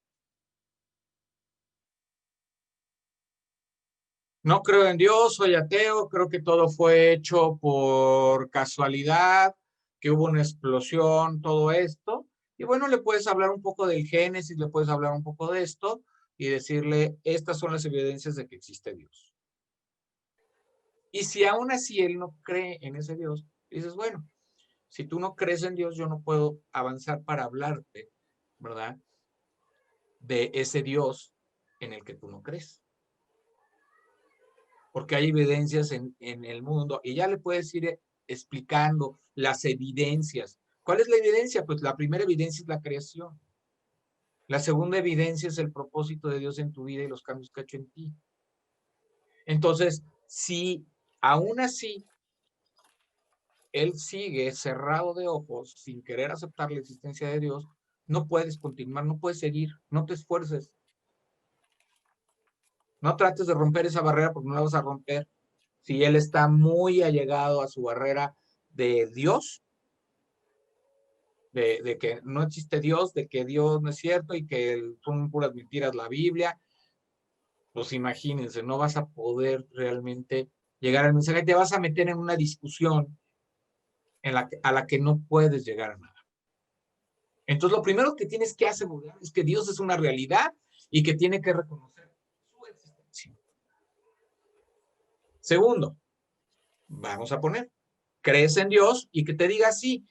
No creo en Dios, soy ateo, creo que todo fue hecho por casualidad, que hubo una explosión, todo esto. Y bueno, le puedes hablar un poco del Génesis, le puedes hablar un poco de esto y decirle, estas son las evidencias de que existe Dios. Y si aún así él no cree en ese Dios, dices, bueno, si tú no crees en Dios, yo no puedo avanzar para hablarte, ¿verdad? De ese Dios en el que tú no crees. Porque hay evidencias en el mundo y ya le puedes ir explicando las evidencias. ¿Cuál es la evidencia? Pues la primera evidencia es la creación. La segunda evidencia es el propósito de Dios en tu vida y los cambios que ha hecho en ti. Entonces, si aún así él sigue cerrado de ojos sin querer aceptar la existencia de Dios, no puedes continuar, no puedes seguir, no te esfuerces. No trates de romper esa barrera porque no la vas a romper. Si él está muy allegado a su barrera de Dios, de que no existe Dios, de que Dios no es cierto y que son puras mentiras la Biblia, pues imagínense, no vas a poder realmente llegar al mensaje, te vas a meter en una discusión a la que no puedes llegar a nada. Entonces, lo primero que tienes que asegurar es que Dios es una realidad y que tiene que reconocer su existencia. Segundo, vamos a poner, crees en Dios y que te diga sí.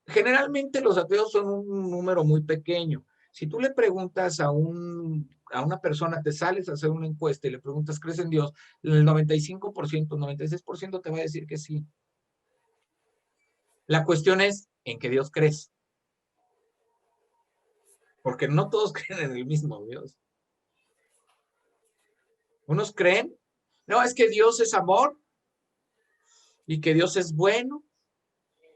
Generalmente los ateos son un número muy pequeño. Si tú le preguntas a una persona, te sales a hacer una encuesta y le preguntas, ¿crees en Dios? El 95%, 96% te va a decir que sí. La cuestión es, ¿en qué Dios crees? Porque no todos creen en el mismo Dios. Unos creen, no, es que Dios es amor y que Dios es bueno.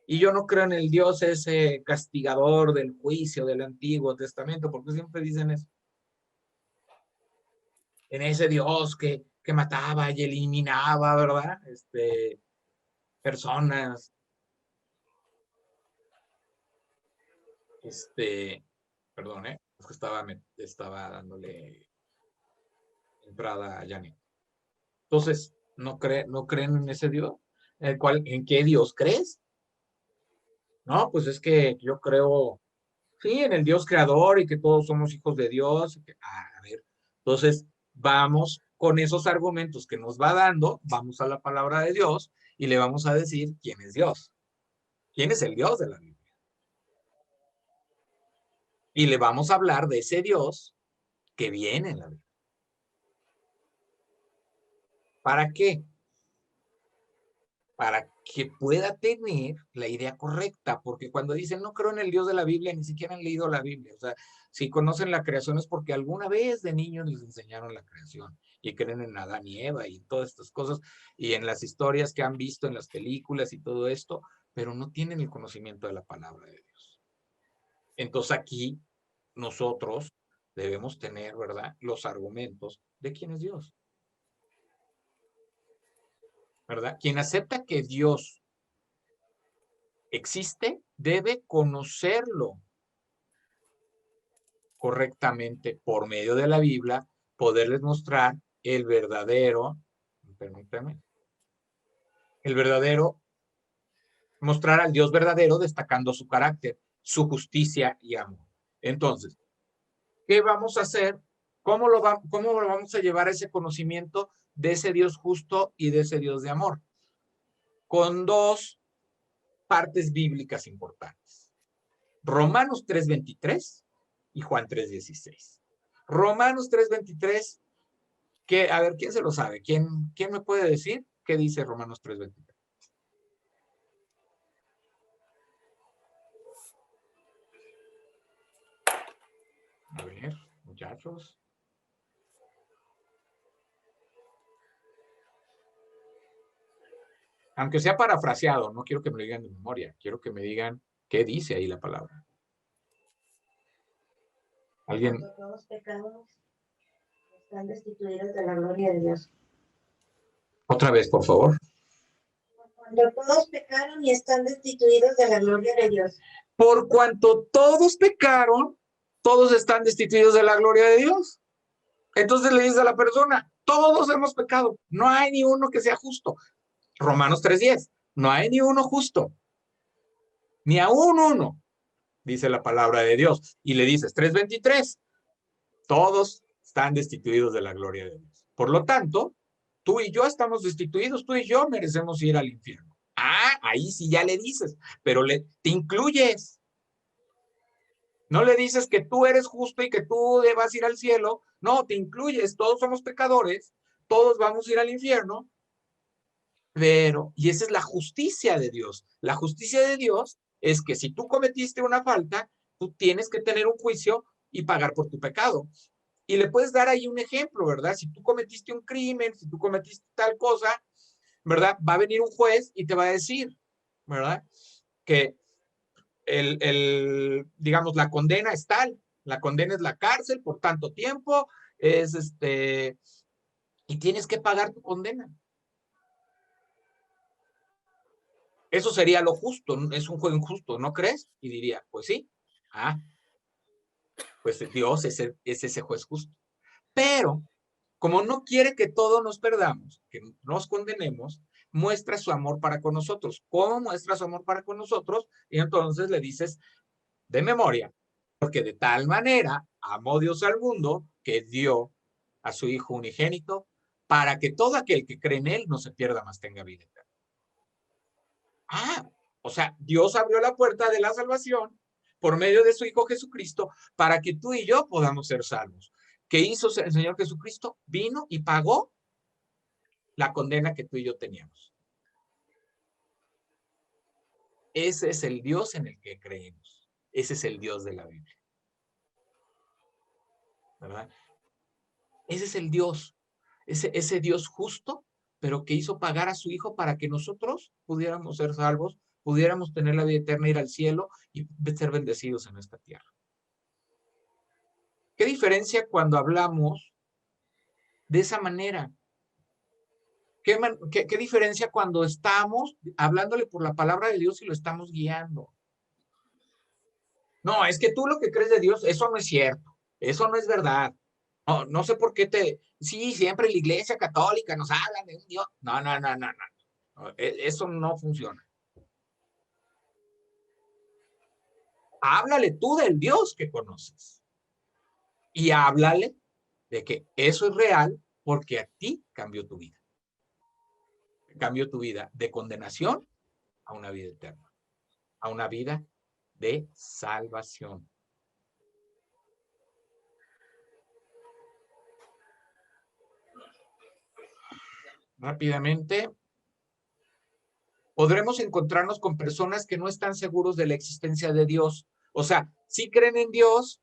Y yo no creo en el Dios ese castigador del juicio del Antiguo Testamento, porque siempre dicen eso. En ese Dios que mataba y eliminaba, ¿verdad? Personas. Perdón, es que estaba dándole entrada a Janet. Entonces, ¿no creen en ese Dios? ¿En qué Dios crees? No, pues es que yo creo, sí, en el Dios creador y que todos somos hijos de Dios. A ver, entonces vamos con esos argumentos que nos va dando, vamos a la palabra de Dios y le vamos a decir quién es Dios. ¿Quién es el Dios de la Biblia? Y le vamos a hablar de ese Dios que viene en la Biblia. ¿Para qué? Para que pueda tener la idea correcta, porque cuando dicen no creo en el Dios de la Biblia, ni siquiera han leído la Biblia. O sea, si conocen la creación es porque alguna vez de niños les enseñaron la creación y creen en Adán y Eva y todas estas cosas y en las historias que han visto en las películas y todo esto, pero no tienen el conocimiento de la palabra de Dios. Entonces aquí nosotros debemos tener, ¿verdad?, los argumentos de quién es Dios. ¿Verdad? Quien acepta que Dios existe debe conocerlo correctamente por medio de la Biblia, poderles mostrar el verdadero, permítame, mostrar al Dios verdadero destacando su carácter, su justicia y amor. Entonces, ¿qué vamos a hacer? ¿Cómo lo vamos a llevar a ese conocimiento de ese Dios justo y de ese Dios de amor? Con dos partes bíblicas importantes. Romanos 3:23 y Juan 3:16. Romanos 3:23, a ver, ¿quién se lo sabe? ¿Quién me puede decir qué dice Romanos 3:23? A ver, muchachos. Aunque sea parafraseado, no quiero que me lo digan de memoria, quiero que me digan qué dice ahí la palabra. ¿Alguien? Todos los pecados están destituidos de la gloria de Dios. Otra vez, por favor. Cuando todos pecaron y están destituidos de la gloria de Dios. Por cuanto todos pecaron, todos están destituidos de la gloria de Dios. Entonces le dice a la persona, todos hemos pecado, no hay ni uno que sea justo. Romanos 3:10, no hay ni uno justo, ni aún uno, dice la palabra de Dios. Y le dices 3:23, todos están destituidos de la gloria de Dios. Por lo tanto, tú y yo estamos destituidos, tú y yo merecemos ir al infierno. Ah, ahí sí ya le dices, pero te incluyes. No le dices que tú eres justo y que tú debas ir al cielo. No, te incluyes. Todos somos pecadores. Todos vamos a ir al infierno. Pero, y esa es la justicia de Dios. La justicia de Dios es que si tú cometiste una falta, tú tienes que tener un juicio y pagar por tu pecado. Y le puedes dar ahí un ejemplo, ¿verdad? Si tú cometiste un crimen, si tú cometiste tal cosa, ¿verdad? Va a venir un juez y te va a decir, ¿verdad? Que digamos, la condena es tal, la condena es la cárcel por tanto tiempo, y tienes que pagar tu condena. Eso sería lo justo, es un juego injusto, ¿no crees? Y diría, pues sí, pues Dios es ese juez justo. Pero, como no quiere que todos nos perdamos, que nos condenemos, muestra su amor para con nosotros. ¿Cómo muestra su amor para con nosotros? Y entonces le dices de memoria, porque de tal manera amó Dios al mundo que dio a su Hijo unigénito para que todo aquel que cree en Él no se pierda, mas tenga vida eterna. O sea, Dios abrió la puerta de la salvación por medio de su Hijo Jesucristo para que tú y yo podamos ser salvos. ¿Qué hizo el Señor Jesucristo? Vino y pagó la condena que tú y yo teníamos. Ese es el Dios en el que creemos. Ese es el Dios de la Biblia. ¿Verdad? Ese es el Dios. Ese Dios justo, pero que hizo pagar a su Hijo para que nosotros pudiéramos ser salvos, pudiéramos tener la vida eterna, ir al cielo y ser bendecidos en esta tierra. ¿Qué diferencia cuando hablamos de esa manera? ¿Qué diferencia cuando estamos hablándole por la palabra de Dios y lo estamos guiando? No, es que tú lo que crees de Dios, eso no es cierto. Eso no es verdad. No sé por qué sí, siempre la Iglesia Católica nos habla de un Dios. No. Eso no funciona. Háblale tú del Dios que conoces. Y háblale de que eso es real porque a ti cambió tu vida. Cambió tu vida de condenación a una vida eterna, a una vida de salvación. Rápidamente, podremos encontrarnos con personas que no están seguros de la existencia de Dios. O sea, sí creen en Dios,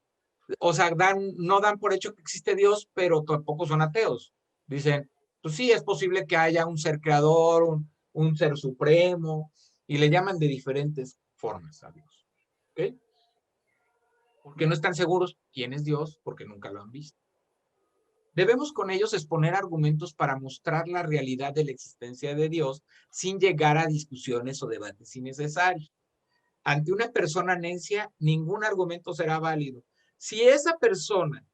o sea, no dan por hecho que existe Dios, pero tampoco son ateos. Dicen, pues sí, es posible que haya un ser creador, un ser supremo, y le llaman de diferentes formas a Dios. ¿Ok? Porque no están seguros quién es Dios, porque nunca lo han visto. Debemos con ellos exponer argumentos para mostrar la realidad de la existencia de Dios sin llegar a discusiones o debates innecesarios. Ante una persona necia, ningún argumento será válido. Si esa persona,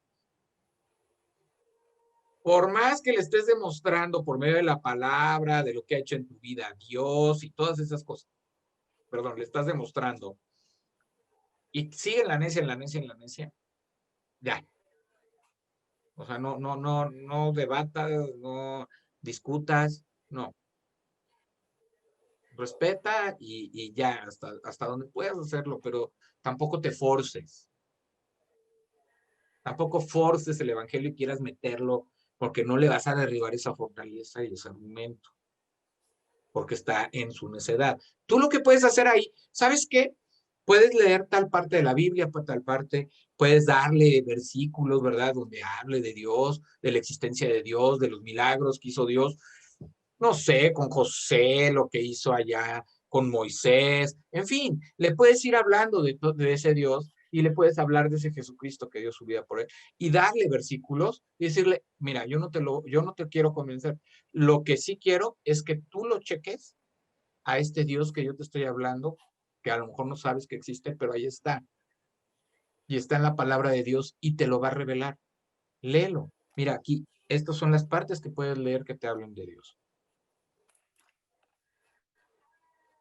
por más que le estés demostrando por medio de la palabra, de lo que ha hecho en tu vida a Dios y todas esas cosas, le estás demostrando, y sigue en la necia, ya. O sea, no debatas, no discutas, no. Respeta y ya, hasta donde puedas hacerlo, pero tampoco te forces. Tampoco forces el evangelio y quieras meterlo, porque no le vas a derribar esa fortaleza y ese argumento, porque está en su necedad. Tú lo que puedes hacer ahí, ¿sabes qué? Puedes leer tal parte de la Biblia, tal parte, puedes darle versículos, ¿verdad? Donde hable de Dios, de la existencia de Dios, de los milagros que hizo Dios. No sé, con José, lo que hizo allá, con Moisés, en fin, le puedes ir hablando de ese Dios y le puedes hablar de ese Jesucristo que dio su vida por él y darle versículos y decirle, mira, yo no te quiero convencer, lo que sí quiero es que tú lo cheques a este Dios que yo te estoy hablando, que a lo mejor no sabes que existe, pero ahí está. Y está en la palabra de Dios y te lo va a revelar. Léelo. Mira, aquí, estas son las partes que puedes leer que te hablan de Dios.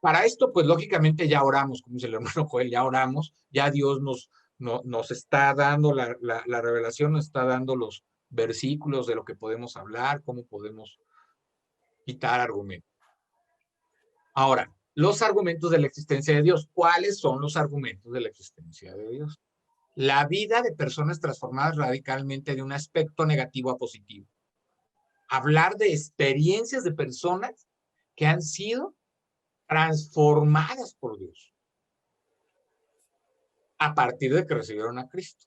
Para esto, pues lógicamente ya oramos, como dice el hermano Joel, ya oramos, ya Dios nos está dando la revelación, nos está dando los versículos de lo que podemos hablar, cómo podemos quitar argumentos. Ahora, los argumentos de la existencia de Dios. ¿Cuáles son los argumentos de la existencia de Dios? La vida de personas transformadas radicalmente de un aspecto negativo a positivo. Hablar de experiencias de personas que han sido transformadas por Dios a partir de que recibieron a Cristo.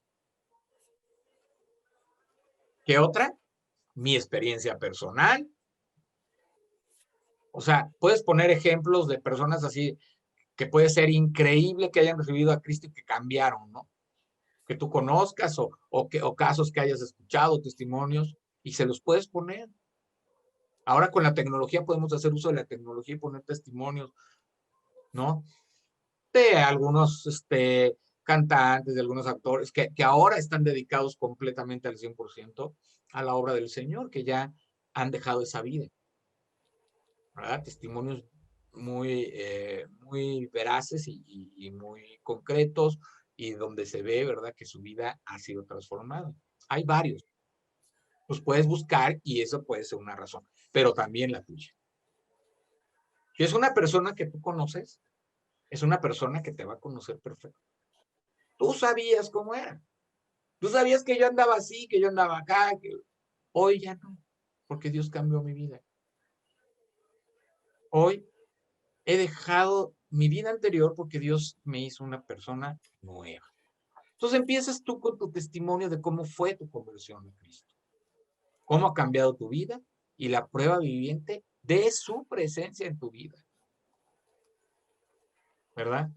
¿Qué otra? Mi experiencia personal. O sea, puedes poner ejemplos de personas así que puede ser increíble que hayan recibido a Cristo y que cambiaron, ¿no? Que tú conozcas o casos que hayas escuchado, testimonios, y se los puedes poner. Ahora con la tecnología podemos hacer uso de la tecnología y poner testimonios, ¿no? De algunos cantantes, de algunos actores que ahora están dedicados completamente al 100% a la obra del Señor, que ya han dejado esa vida, ¿verdad? Testimonios muy veraces y muy concretos, y donde se ve, ¿verdad?, que su vida ha sido transformada. Hay varios. Los puedes buscar y eso puede ser una razón, pero también la tuya. Si es una persona que tú conoces, es una persona que te va a conocer perfecto. Tú sabías cómo era. Tú sabías que yo andaba así, que yo andaba acá, que hoy ya no, porque Dios cambió mi vida. Hoy he dejado mi vida anterior porque Dios me hizo una persona nueva. Entonces empiezas tú con tu testimonio de cómo fue tu conversión a Cristo, cómo ha cambiado tu vida y la prueba viviente de su presencia en tu vida, ¿verdad?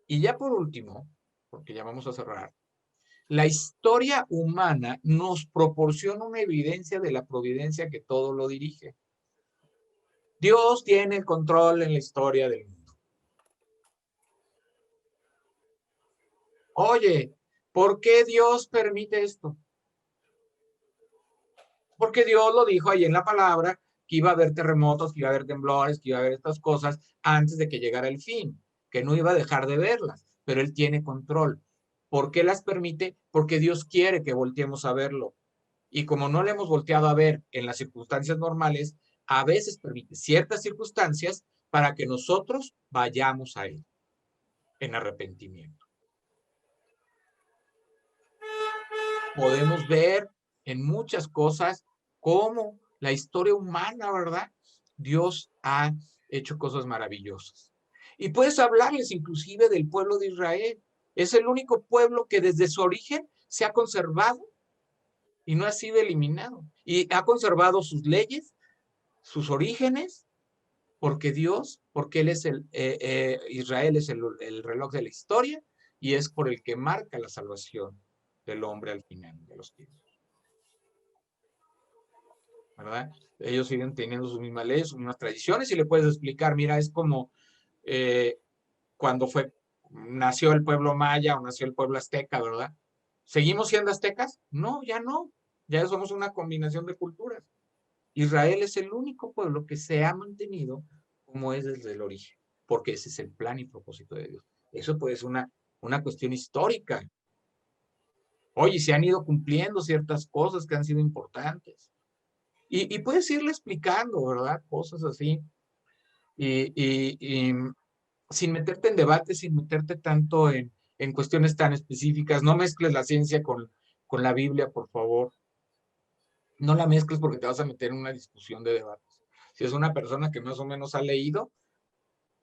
Y ya por último, porque ya vamos a cerrar, la historia humana nos proporciona una evidencia de la providencia que todo lo dirige. Dios tiene el control en la historia del mundo. Oye, ¿por qué Dios permite esto? Porque Dios lo dijo ahí en la palabra, que iba a haber terremotos, que iba a haber temblores, que iba a haber estas cosas antes de que llegara el fin, que no iba a dejar de verlas, pero Él tiene control. ¿Por qué las permite? Porque Dios quiere que volteemos a verlo. Y como no le hemos volteado a ver en las circunstancias normales, a veces permite ciertas circunstancias para que nosotros vayamos a Él en arrepentimiento. Podemos ver en muchas cosas cómo la historia humana, ¿verdad? Dios ha hecho cosas maravillosas. Y puedes hablarles inclusive del pueblo de Israel. Es el único pueblo que desde su origen se ha conservado y no ha sido eliminado. Y ha conservado sus leyes, sus orígenes, porque Dios, porque Él es Israel es el reloj de la historia y es por el que marca la salvación del hombre al final de los tiempos. ¿Verdad? Ellos siguen teniendo sus mismas leyes, sus mismas tradiciones y le puedes explicar, mira, es como cuando nació el pueblo maya o nació el pueblo azteca, ¿verdad? ¿Seguimos siendo aztecas? No, ya no. Ya somos una combinación de culturas. Israel es el único pueblo que se ha mantenido como es desde el origen, porque ese es el plan y propósito de Dios. Eso puede ser una cuestión histórica. Oye, se han ido cumpliendo ciertas cosas que han sido importantes. Y puedes irle explicando, ¿verdad? Cosas así. Y sin meterte en debate, sin meterte tanto en cuestiones tan específicas. No mezcles la ciencia con la Biblia, por favor. No la mezcles porque te vas a meter en una discusión de debates. Si es una persona que más o menos ha leído,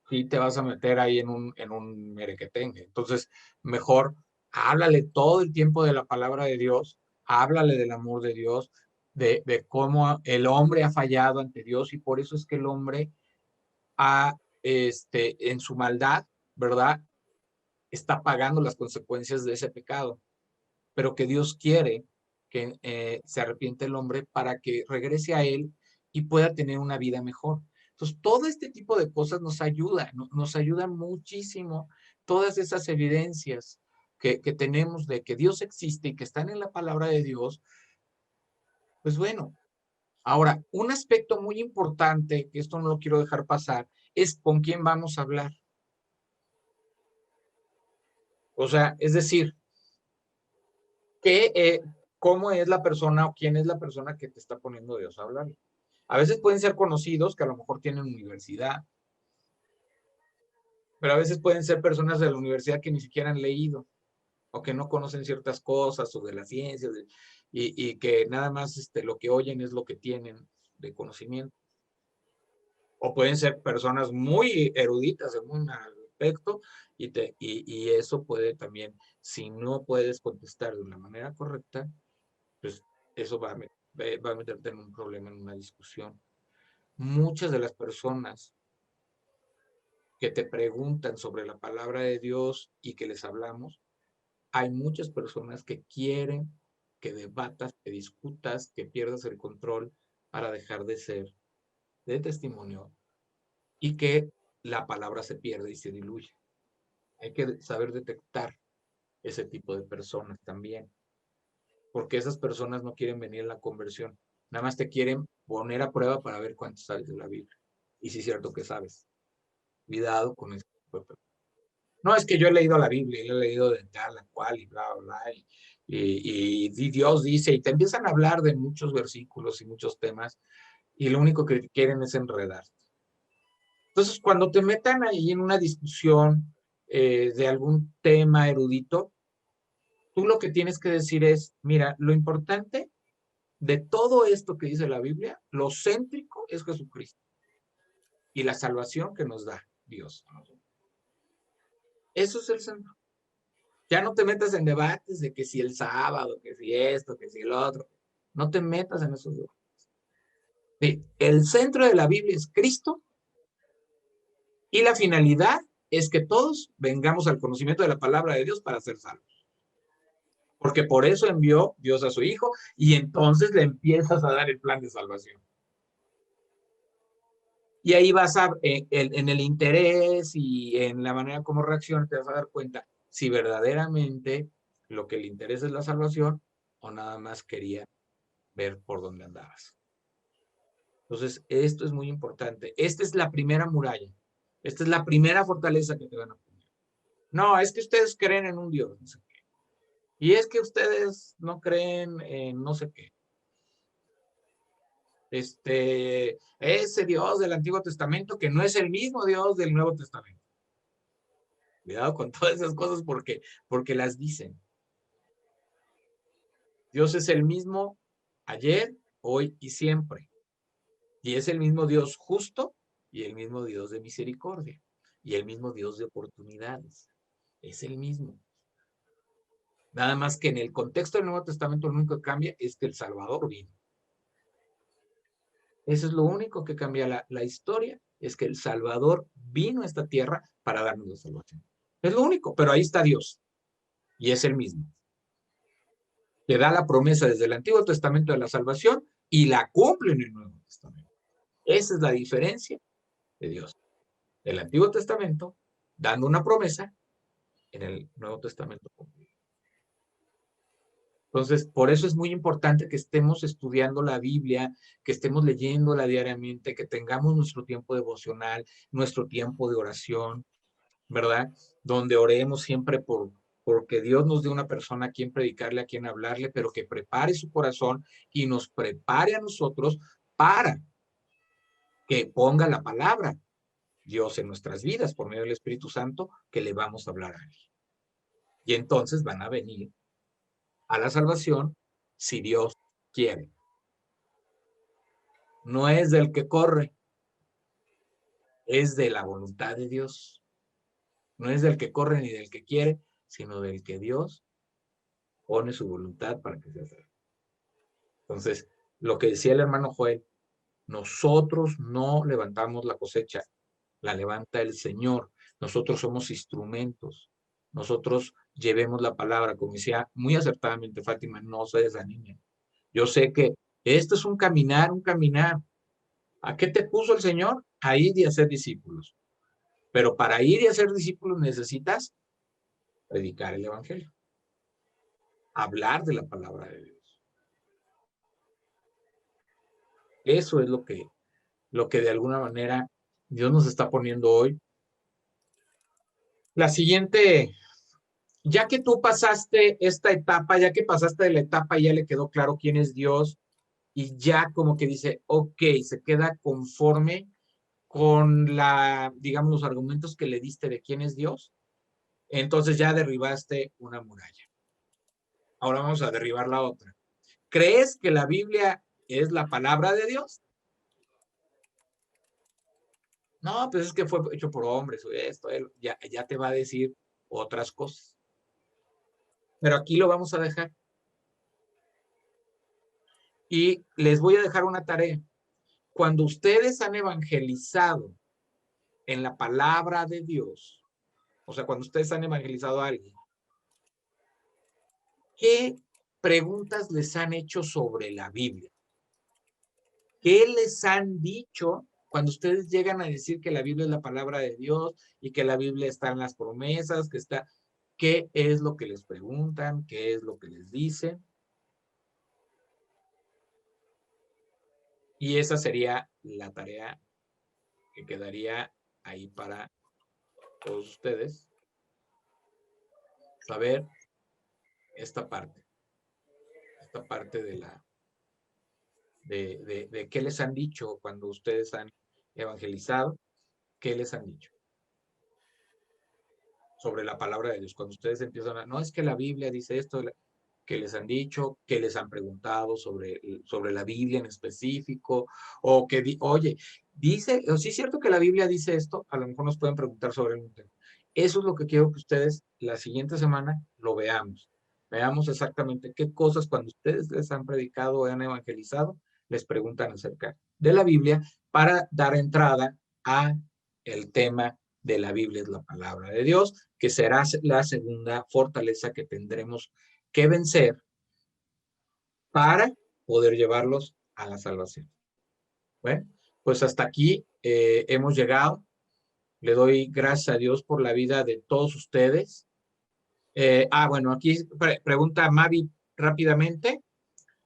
sí te vas a meter ahí en un merequetengue. Entonces, mejor háblale todo el tiempo de la palabra de Dios, háblale del amor de Dios, de cómo el hombre ha fallado ante Dios y por eso es que el hombre en su maldad, ¿verdad? Está pagando las consecuencias de ese pecado, pero que Dios quiere que se arrepiente el hombre para que regrese a Él y pueda tener una vida mejor. Entonces, todo este tipo de cosas nos ayuda, nos ayuda muchísimo. Todas esas evidencias que tenemos de que Dios existe y que están en la palabra de Dios, pues bueno. Ahora, un aspecto muy importante, que esto no lo quiero dejar pasar, es con quién vamos a hablar. O sea, es decir, cómo es la persona o quién es la persona que te está poniendo Dios a hablar. A veces pueden ser conocidos que a lo mejor tienen universidad, pero a veces pueden ser personas de la universidad que ni siquiera han leído o que no conocen ciertas cosas o de la ciencia y que nada más lo que oyen es lo que tienen de conocimiento. O pueden ser personas muy eruditas en un aspecto y eso puede también, si no puedes contestar de una manera correcta, pues eso va a meterte en un problema, en una discusión. Muchas de las personas que te preguntan sobre la palabra de Dios y que les hablamos, hay muchas personas que quieren que debatas, que discutas, que pierdas el control para dejar de ser de testimonio y que la palabra se pierde y se diluye. Hay que saber detectar ese tipo de personas también, porque esas personas no quieren venir a la conversión, nada más te quieren poner a prueba para ver cuánto sabes de la Biblia y si es cierto que sabes. Cuidado con eso. No, es que yo he leído la Biblia y la he leído de tal, a cual y bla, bla, y Dios dice, y te empiezan a hablar de muchos versículos y muchos temas, y lo único que quieren es enredarte. Entonces, cuando te metan ahí en una discusión de algún tema erudito, tú lo que tienes que decir es, mira, lo importante de todo esto que dice la Biblia, lo céntrico es Jesucristo y la salvación que nos da Dios. Eso es el centro. Ya no te metas en debates de que si el sábado, que si esto, que si el otro. No te metas en esos debates. El centro de la Biblia es Cristo y la finalidad es que todos vengamos al conocimiento de la palabra de Dios para ser salvos. Porque por eso envió Dios a su Hijo y entonces le empiezas a dar el plan de salvación. Y ahí vas en el interés y en la manera como reacciona, te vas a dar cuenta si verdaderamente lo que le interesa es la salvación o nada más quería ver por dónde andabas. Entonces, esto es muy importante. Esta es la primera muralla. Esta es la primera fortaleza que te van a poner. No, es que ustedes creen en un Dios, no sé qué. Y es que ustedes no creen en no sé qué. Ese Dios del Antiguo Testamento que no es el mismo Dios del Nuevo Testamento. Cuidado con todas esas cosas porque las dicen. Dios es el mismo ayer, hoy y siempre. Y es el mismo Dios justo y el mismo Dios de misericordia y el mismo Dios de oportunidades. Es el mismo. Nada más que en el contexto del Nuevo Testamento lo único que cambia es que el Salvador vino. Eso es lo único que cambia la historia, es que el Salvador vino a esta tierra para darnos la salvación. Es lo único, pero ahí está Dios. Y es el mismo. Que da la promesa desde el Antiguo Testamento de la salvación y la cumple en el Nuevo Testamento. Esa es la diferencia de Dios. Del Antiguo Testamento, dando una promesa, en el Nuevo Testamento cumplido. Entonces, por eso es muy importante que estemos estudiando la Biblia, que estemos leyéndola diariamente, que tengamos nuestro tiempo devocional, nuestro tiempo de oración, ¿verdad? Donde oremos siempre porque Dios nos dé una persona a quien predicarle, a quien hablarle, pero que prepare su corazón y nos prepare a nosotros para que ponga la palabra Dios en nuestras vidas por medio del Espíritu Santo que le vamos a hablar a él. Y entonces van a venir a la salvación si Dios quiere. No es del que corre, es de la voluntad de Dios. No es del que corre ni del que quiere, sino del que Dios pone su voluntad para que sea salvo. Entonces, lo que decía el hermano Joel, nosotros no levantamos la cosecha, la levanta el Señor. Nosotros somos instrumentos. Nosotros llevemos la palabra, como decía muy acertadamente Fátima, no se desanimen. Yo sé que esto es un caminar, ¿A qué te puso el Señor? A ir y a hacer discípulos. Pero para ir y hacer discípulos necesitas predicar el evangelio. Hablar de la palabra de Dios. Eso es lo que de alguna manera Dios nos está poniendo hoy. La siguiente, ya que tú pasaste esta etapa, ya que pasaste de la etapa y ya le quedó claro quién es Dios, y ya como que dice, ok, se queda conforme con digamos, los argumentos que le diste de quién es Dios, entonces ya derribaste una muralla. Ahora vamos a derribar la otra. ¿Crees que la Biblia es la palabra de Dios? No, pues es que fue hecho por hombres, esto, ya te va a decir otras cosas. Pero aquí lo vamos a dejar. Y les voy a dejar una tarea. Cuando ustedes han evangelizado en la palabra de Dios, o sea, cuando ustedes han evangelizado a alguien, ¿qué preguntas les han hecho sobre la Biblia? ¿Qué les han dicho cuando ustedes llegan a decir que la Biblia es la palabra de Dios y que la Biblia está en las promesas, que está... ¿Qué es lo que les preguntan? ¿Qué es lo que les dicen? Y esa sería la tarea que quedaría ahí para todos ustedes. Saber esta parte de qué les han dicho cuando ustedes han evangelizado, qué les han dicho sobre la palabra de Dios. Cuando ustedes empiezan a, no, es que la Biblia dice esto, que les han dicho, que les han preguntado sobre la Biblia en específico, o que, oye, dice, o sí es cierto que la Biblia dice esto, a lo mejor nos pueden preguntar sobre un tema. Eso es lo que quiero que ustedes la siguiente semana lo veamos. Veamos exactamente qué cosas cuando ustedes les han predicado o han evangelizado, les preguntan acerca de la Biblia para dar entrada a el tema de la Biblia es la palabra de Dios, que será la segunda fortaleza que tendremos que vencer para poder llevarlos a la salvación. Bueno, pues hasta aquí hemos llegado. Le doy gracias a Dios por la vida de todos ustedes. Bueno, aquí pregunta Mavi rápidamente.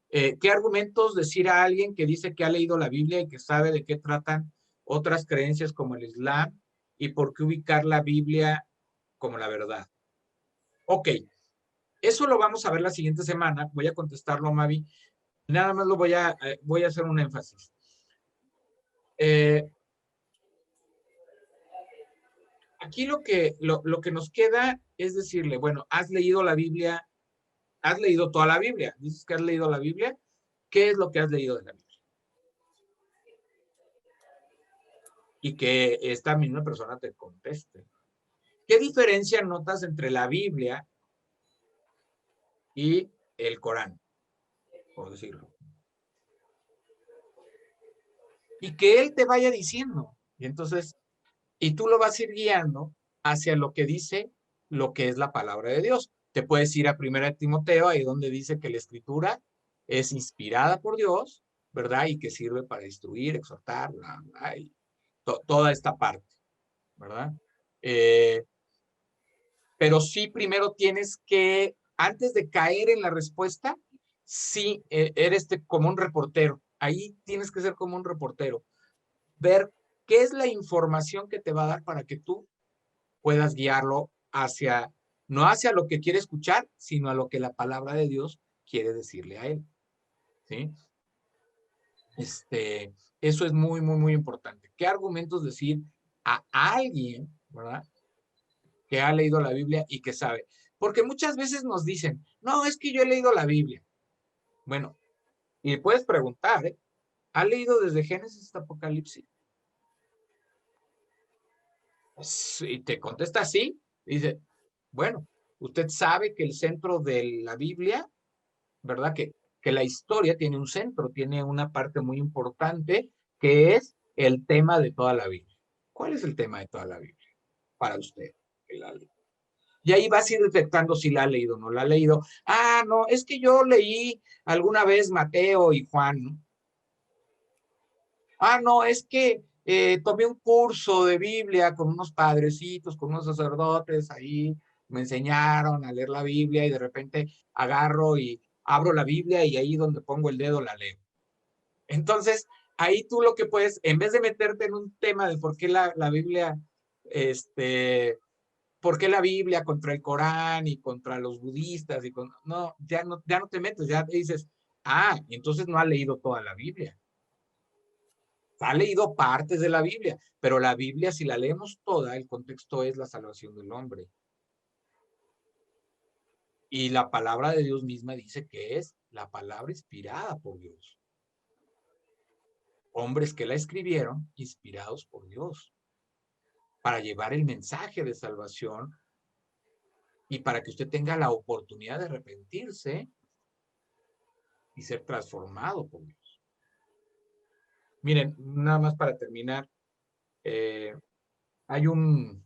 ¿Qué argumentos decir a alguien que dice que ha leído la Biblia y que sabe de qué tratan otras creencias como el Islam y por qué ubicar la Biblia como la verdad? Ok, eso lo vamos a ver la siguiente semana. Voy a contestarlo, Mavi. Nada más voy a hacer un énfasis. Aquí lo que nos queda es decirle, bueno, has leído la Biblia, has leído toda la Biblia. Dices que has leído la Biblia. ¿Qué es lo que has leído de la Biblia? Y que esta misma persona te conteste. ¿Qué diferencia notas entre la Biblia y el Corán, por decirlo? Y que él te vaya diciendo. Y entonces, y tú lo vas a ir guiando hacia lo que dice, lo que es la palabra de Dios. Te puedes ir a 1 Timoteo, ahí donde dice que la Escritura es inspirada por Dios, ¿verdad? Y que sirve para instruir, exhortar, y toda esta parte, ¿verdad? Pero sí, primero tienes que, antes de caer en la respuesta, sí, eres como un reportero. Ahí tienes que ser como un reportero. Ver qué es la información que te va a dar para que tú puedas guiarlo hacia, no hacia lo que quiere escuchar, sino a lo que la palabra de Dios quiere decirle a él. ¿Sí? Eso es muy, muy, muy importante. ¿Qué argumentos decir a alguien, ¿verdad?, que ha leído la Biblia y que sabe? Porque muchas veces nos dicen, no, es que yo he leído la Biblia. Bueno, y puedes preguntar, ¿ha leído desde Génesis hasta Apocalipsis? Y te contesta sí. Dice, bueno, usted sabe que el centro de la Biblia, ¿verdad?, que la historia tiene un centro, tiene una parte muy importante que es el tema de toda la Biblia. ¿Cuál es el tema de toda la Biblia para usted? Y ahí vas a ir detectando si la ha leído o no la ha leído. Ah, no, es que yo leí alguna vez Mateo y Juan, ¿no? no, es que tomé un curso de Biblia con unos padrecitos, con unos sacerdotes ahí, me enseñaron a leer la Biblia y de repente agarro y abro la Biblia y ahí donde pongo el dedo la leo. Entonces, ahí tú lo que puedes, en vez de meterte en un tema de por qué la Biblia, por qué la Biblia contra el Corán y contra los budistas, no, ya no te metes, ya te dices, entonces no ha leído toda la Biblia. Ha leído partes de la Biblia, pero la Biblia, si la leemos toda, el contexto es la salvación del hombre. Y la palabra de Dios misma dice que es la palabra inspirada por Dios. Hombres que la escribieron, inspirados por Dios, para llevar el mensaje de salvación y para que usted tenga la oportunidad de arrepentirse y ser transformado por Dios. Miren, nada más para terminar, hay una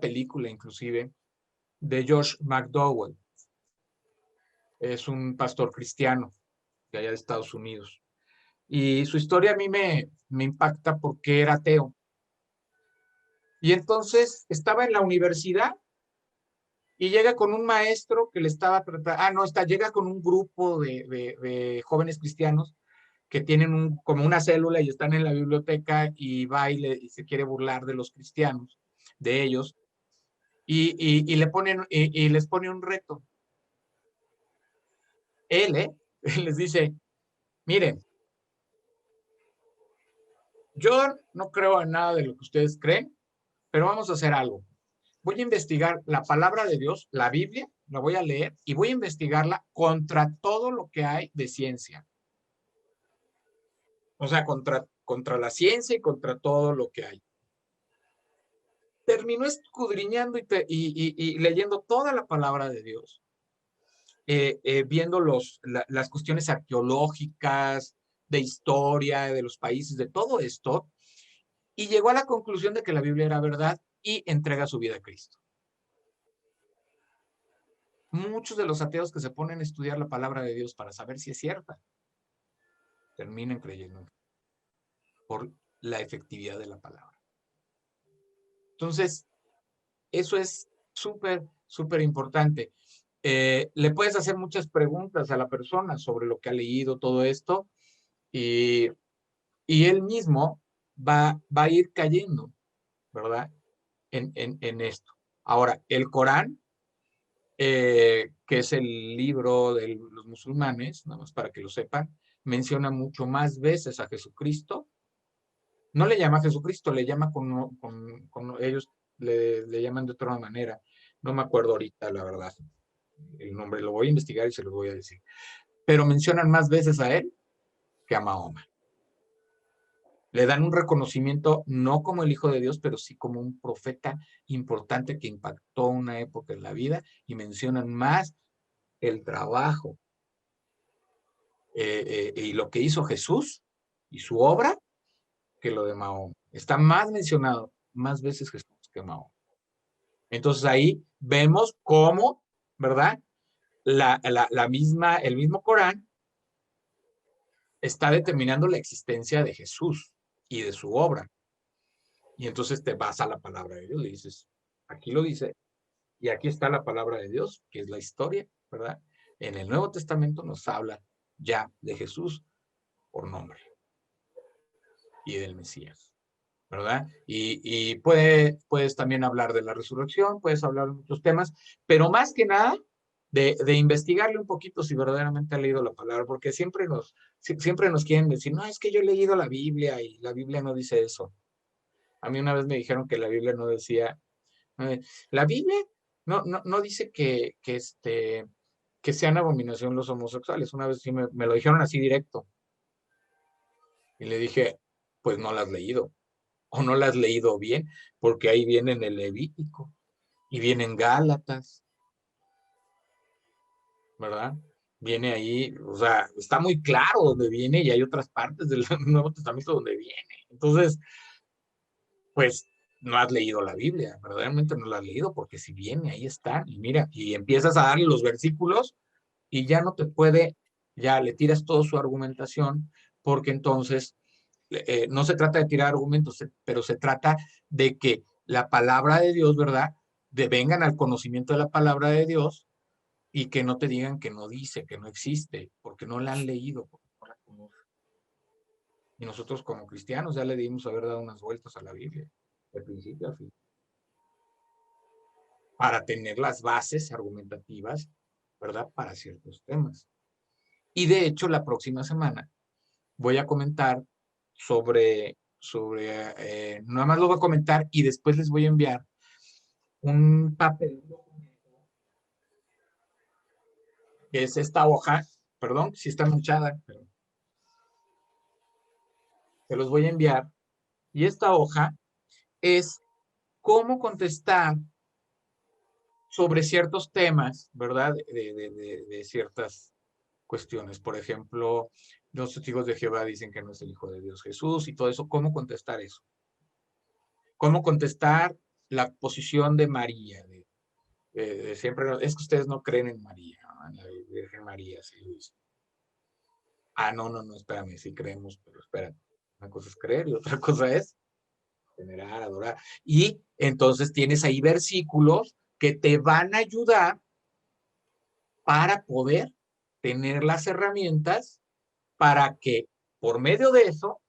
película inclusive de Josh McDowell. Es un pastor cristiano de allá de Estados Unidos. Y su historia a mí me impacta porque era ateo. Y entonces estaba en la universidad y llega con un maestro que le estaba preparando, llega con un grupo de jóvenes cristianos que tienen como una célula y están en la biblioteca y va y se quiere burlar de los cristianos, de ellos, y les pone un reto. Él les dice, miren, yo no creo en nada de lo que ustedes creen, pero vamos a hacer algo. Voy a investigar la palabra de Dios, la Biblia, la voy a leer y voy a investigarla contra todo lo que hay de ciencia. O sea, contra la ciencia y contra todo lo que hay. Terminó escudriñando y leyendo toda la palabra de Dios, viendo las cuestiones arqueológicas, de historia, de los países, de todo esto, y llegó a la conclusión de que la Biblia era verdad y entrega su vida a Cristo. Muchos de los ateos que se ponen a estudiar la palabra de Dios para saber si es cierta, terminan creyendo por la efectividad de la palabra. Entonces, eso es súper, súper importante. Le puedes hacer muchas preguntas a la persona sobre lo que ha leído, todo esto, y él mismo va a ir cayendo, ¿verdad? En esto. Ahora, el Corán, que es el libro de los musulmanes, nada más para que lo sepan, menciona mucho más veces a Jesucristo. No le llama a Jesucristo, le llama con ellos le llaman de otra manera. No me acuerdo ahorita, la verdad. El nombre lo voy a investigar y se lo voy a decir. Pero mencionan más veces a él que a Mahoma. Le dan un reconocimiento no como el Hijo de Dios, pero sí como un profeta importante que impactó una época en la vida, y mencionan más el trabajo y lo que hizo Jesús y su obra que lo de Mahoma. Está más mencionado más veces Jesús que Mahoma. Entonces ahí vemos cómo, ¿verdad? El mismo Corán está determinando la existencia de Jesús y de su obra. Y entonces te vas a la palabra de Dios y le dices, aquí lo dice, y aquí está la palabra de Dios, que es la historia, ¿verdad? En el Nuevo Testamento nos habla ya de Jesús por nombre y del Mesías, ¿verdad? Y puedes también hablar de la resurrección, puedes hablar de muchos temas, pero más que nada de investigarle un poquito si verdaderamente ha leído la palabra, porque siempre nos quieren decir, no, es que yo he leído la Biblia y la Biblia no dice eso. A mí una vez me dijeron que la Biblia no decía, la Biblia no dice que sean abominación los homosexuales. Una vez sí me lo dijeron así directo. Y le dije, pues no la has leído, o no la has leído bien, porque ahí viene en el Levítico, y viene en Gálatas, ¿verdad? Viene ahí, o sea, está muy claro dónde viene, y hay otras partes del Nuevo Testamento donde viene. Entonces, pues no has leído la Biblia, verdaderamente no la has leído, porque si viene, ahí está, y mira, y empiezas a darle los versículos, y ya no te puede, ya le tiras toda su argumentación, porque entonces no se trata de tirar argumentos, pero se trata de que la palabra de Dios, ¿verdad? Vengan al conocimiento de la palabra de Dios y que no te digan que no dice, que no existe, porque no la han leído, porque no la conocen. Y nosotros como cristianos ya le dimos haber dado unas vueltas a la Biblia, de principio a fin, para tener las bases argumentativas, ¿verdad? Para ciertos temas. Y de hecho, la próxima semana voy a comentar nada más lo voy a comentar y después les voy a enviar un papel, que es esta hoja, perdón, si está manchada, pero se los voy a enviar. Y esta hoja es cómo contestar sobre ciertos temas, ¿verdad? De ciertas cuestiones. Por ejemplo, los testigos de Jehová dicen que no es el Hijo de Dios Jesús y todo eso. ¿Cómo contestar eso? ¿Cómo contestar la posición de María? Siempre, es que ustedes no creen en María, ¿no? En la Virgen María, sí, Luis. No, espérame, sí creemos, pero espérate. Una cosa es creer y otra cosa es venerar, adorar. Y entonces tienes ahí versículos que te van a ayudar para poder tener las herramientas para que por medio de eso,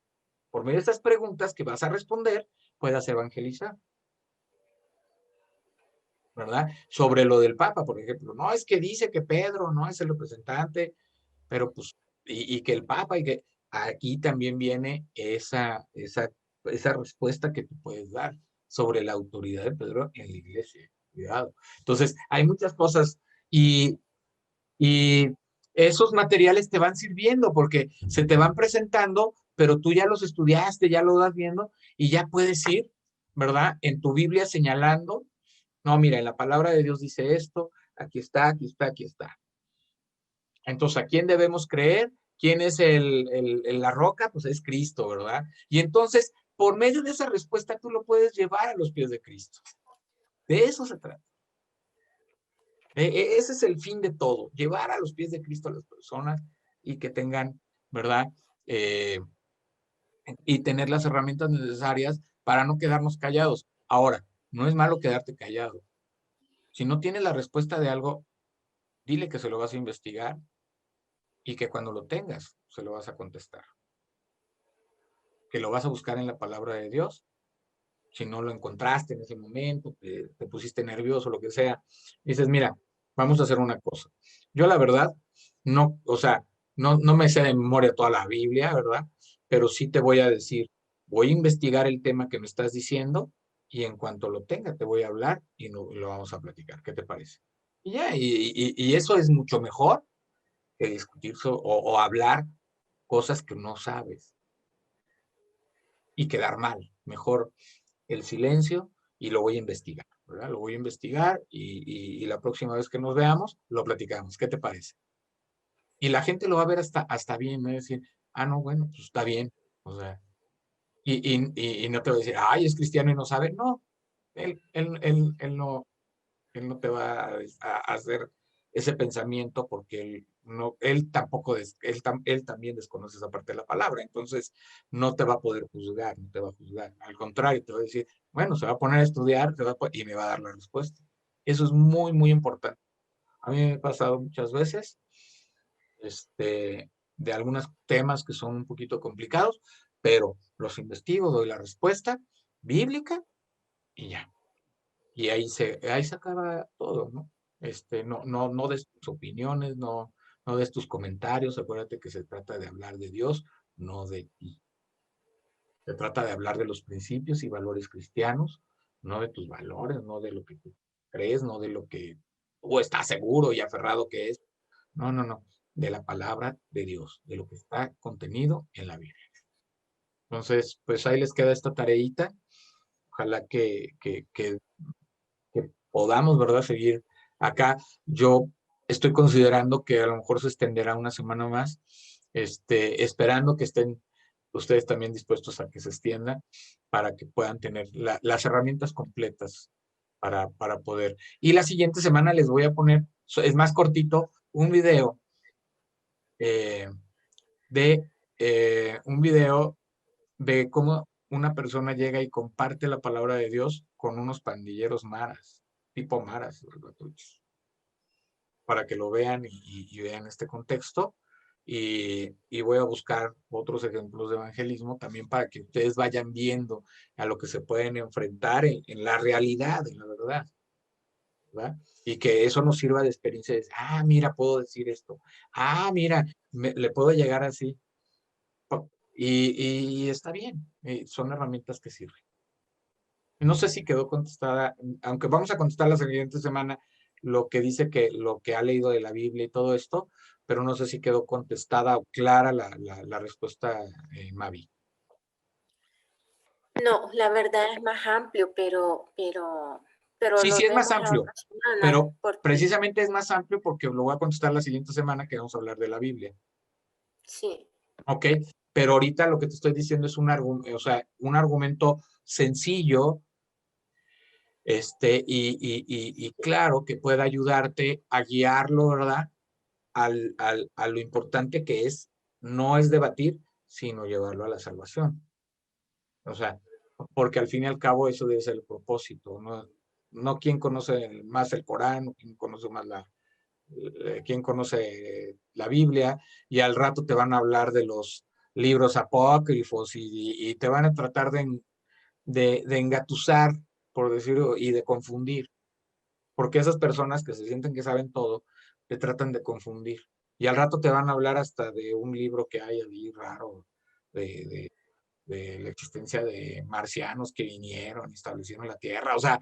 por medio de estas preguntas que vas a responder, puedas evangelizar. ¿Verdad? Sobre lo del Papa, por ejemplo. No, es que dice que Pedro no es el representante, pero pues, y que el Papa, y que aquí también viene esa respuesta que tú puedes dar sobre la autoridad de Pedro en la iglesia. Cuidado. Entonces, hay muchas cosas y esos materiales te van sirviendo porque se te van presentando, pero tú ya los estudiaste, ya lo vas viendo y ya puedes ir, ¿verdad? En tu Biblia señalando. No, mira, en la palabra de Dios dice esto, aquí está, aquí está, aquí está. Entonces, ¿a quién debemos creer? ¿Quién es la roca? Pues es Cristo, ¿verdad? Y entonces, por medio de esa respuesta, tú lo puedes llevar a los pies de Cristo. De eso se trata. Ese es el fin de todo, llevar a los pies de Cristo a las personas y que tengan, ¿verdad? Y tener las herramientas necesarias para no quedarnos callados. Ahora, no es malo quedarte callado. Si no tienes la respuesta de algo, dile que se lo vas a investigar y que cuando lo tengas, se lo vas a contestar. Que lo vas a buscar en la palabra de Dios. Si no lo encontraste en ese momento, te pusiste nervioso, lo que sea, dices, mira, vamos a hacer una cosa. Yo la verdad, no, o sea, no me sé de memoria toda la Biblia, ¿verdad? Pero sí te voy a decir, voy a investigar el tema que me estás diciendo y en cuanto lo tenga te voy a hablar y lo vamos a platicar. ¿Qué te parece? Y ya, y eso es mucho mejor que discutir o hablar cosas que no sabes y quedar mal. Mejor el silencio y lo voy a investigar, ¿verdad? Lo voy a investigar y la próxima vez que nos veamos, lo platicamos. ¿Qué te parece? Y la gente lo va a ver hasta bien, ¿no? Decir, no, bueno, pues está bien. O sea, y no te va a decir, ay, es cristiano y no sabe. No, él no te va a hacer ese pensamiento porque él tampoco, él también desconoce esa parte de la palabra, entonces no te va a poder juzgar, no te va a juzgar. Al contrario, te va a decir, bueno, se va a poner a estudiar y me va a dar la respuesta. Eso es muy, muy importante. A mí me ha pasado muchas veces, de algunos temas que son un poquito complicados, pero los investigo, doy la respuesta bíblica y ya. Y ahí se acaba todo, ¿no? No des tus opiniones, no des tus comentarios. Acuérdate que se trata de hablar de Dios, no de ti. Se trata de hablar de los principios y valores cristianos, no de tus valores, no de lo que tú crees, no de lo que tú estás seguro y aferrado que es. No. De la palabra de Dios, de lo que está contenido en la Biblia. Entonces, pues ahí les queda esta tareita. Ojalá que podamos, ¿verdad?, seguir acá. Yo estoy considerando que a lo mejor se extenderá una semana más, esperando que estén ustedes también dispuestos a que se extienda para que puedan tener las herramientas completas para poder. Y la siguiente semana les voy a poner, es más cortito, un video de un video de cómo una persona llega y comparte la palabra de Dios con unos pandilleros maras, tipo maras, para que lo vean y vean este contexto. Y voy a buscar otros ejemplos de evangelismo también para que ustedes vayan viendo a lo que se pueden enfrentar en la realidad, en la verdad, ¿verdad? Y que eso nos sirva de experiencia. Mira, puedo decir esto. Mira, le puedo llegar así. Y está bien. Son herramientas que sirven. No sé si quedó contestada, aunque vamos a contestar la siguiente semana lo que dice que lo que ha leído de la Biblia y todo esto, pero no sé si quedó contestada o clara la respuesta, Mavi. No, la verdad es más amplio, pero Sí, nos sí es más vemos la amplio, otra semana, pero porque precisamente es más amplio porque lo voy a contestar la siguiente semana que vamos a hablar de la Biblia. sí. ¿Ok? Pero ahorita lo que te estoy diciendo es un argumento sencillo, y claro que pueda ayudarte a guiarlo, ¿verdad? A lo importante que es, no es debatir, sino llevarlo a la salvación. O sea, porque al fin y al cabo eso debe ser el propósito, ¿no? No quién conoce más el Corán, o quién conoce más quién conoce la Biblia, y al rato te van a hablar de los libros apócrifos y te van a tratar de engatusar, por decirlo, y de confundir. Porque esas personas que se sienten que saben todo, te tratan de confundir. Y al rato te van a hablar hasta de un libro que hay ahí raro, de la existencia de marcianos que vinieron y establecieron la Tierra. O sea,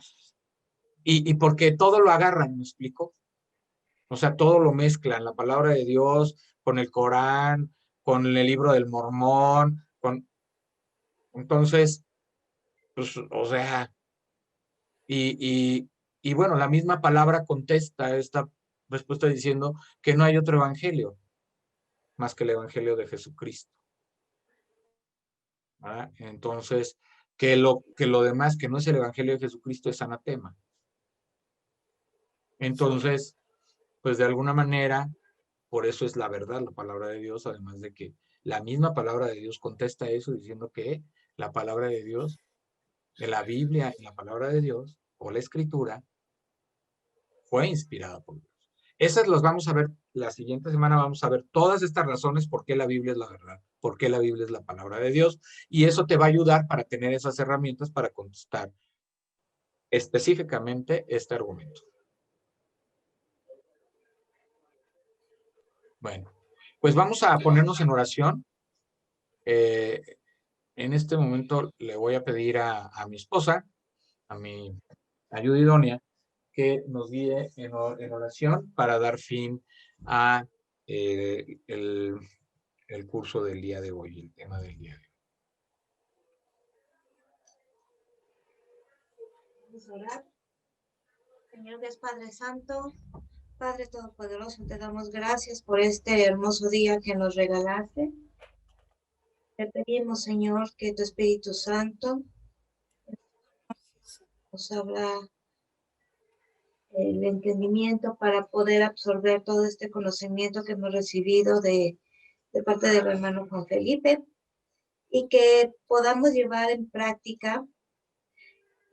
y porque todo lo agarran, ¿me explico? O sea, todo lo mezclan, la palabra de Dios con el Corán, con el libro del Mormón, entonces, pues, o sea, y bueno, la misma palabra contesta esta respuesta diciendo que no hay otro evangelio más que el evangelio de Jesucristo, ¿verdad? Entonces, que lo demás que no es el evangelio de Jesucristo es anatema. Entonces, pues de alguna manera, por eso es la verdad, la palabra de Dios, además de que la misma palabra de Dios contesta eso diciendo que la palabra de Dios, de la Biblia y la palabra de Dios, o la Escritura, fue inspirada por Dios. Esas las vamos a ver la siguiente semana, vamos a ver todas estas razones por qué la Biblia es la verdad, por qué la Biblia es la palabra de Dios, y eso te va a ayudar para tener esas herramientas para contestar específicamente este argumento. Bueno, pues vamos a ponernos en oración. En este momento le voy a pedir a mi esposa, a mi ayuda idónea, que nos guíe en oración para dar fin a el curso del día de hoy, el tema del día de hoy. Vamos a orar. Señor Dios Padre Santo, Padre Todopoderoso, te damos gracias por este hermoso día que nos regalaste. Te pedimos, Señor, que tu Espíritu Santo nos abra el entendimiento para poder absorber todo este conocimiento que hemos recibido de parte del hermano Juan Felipe, y que podamos llevar en práctica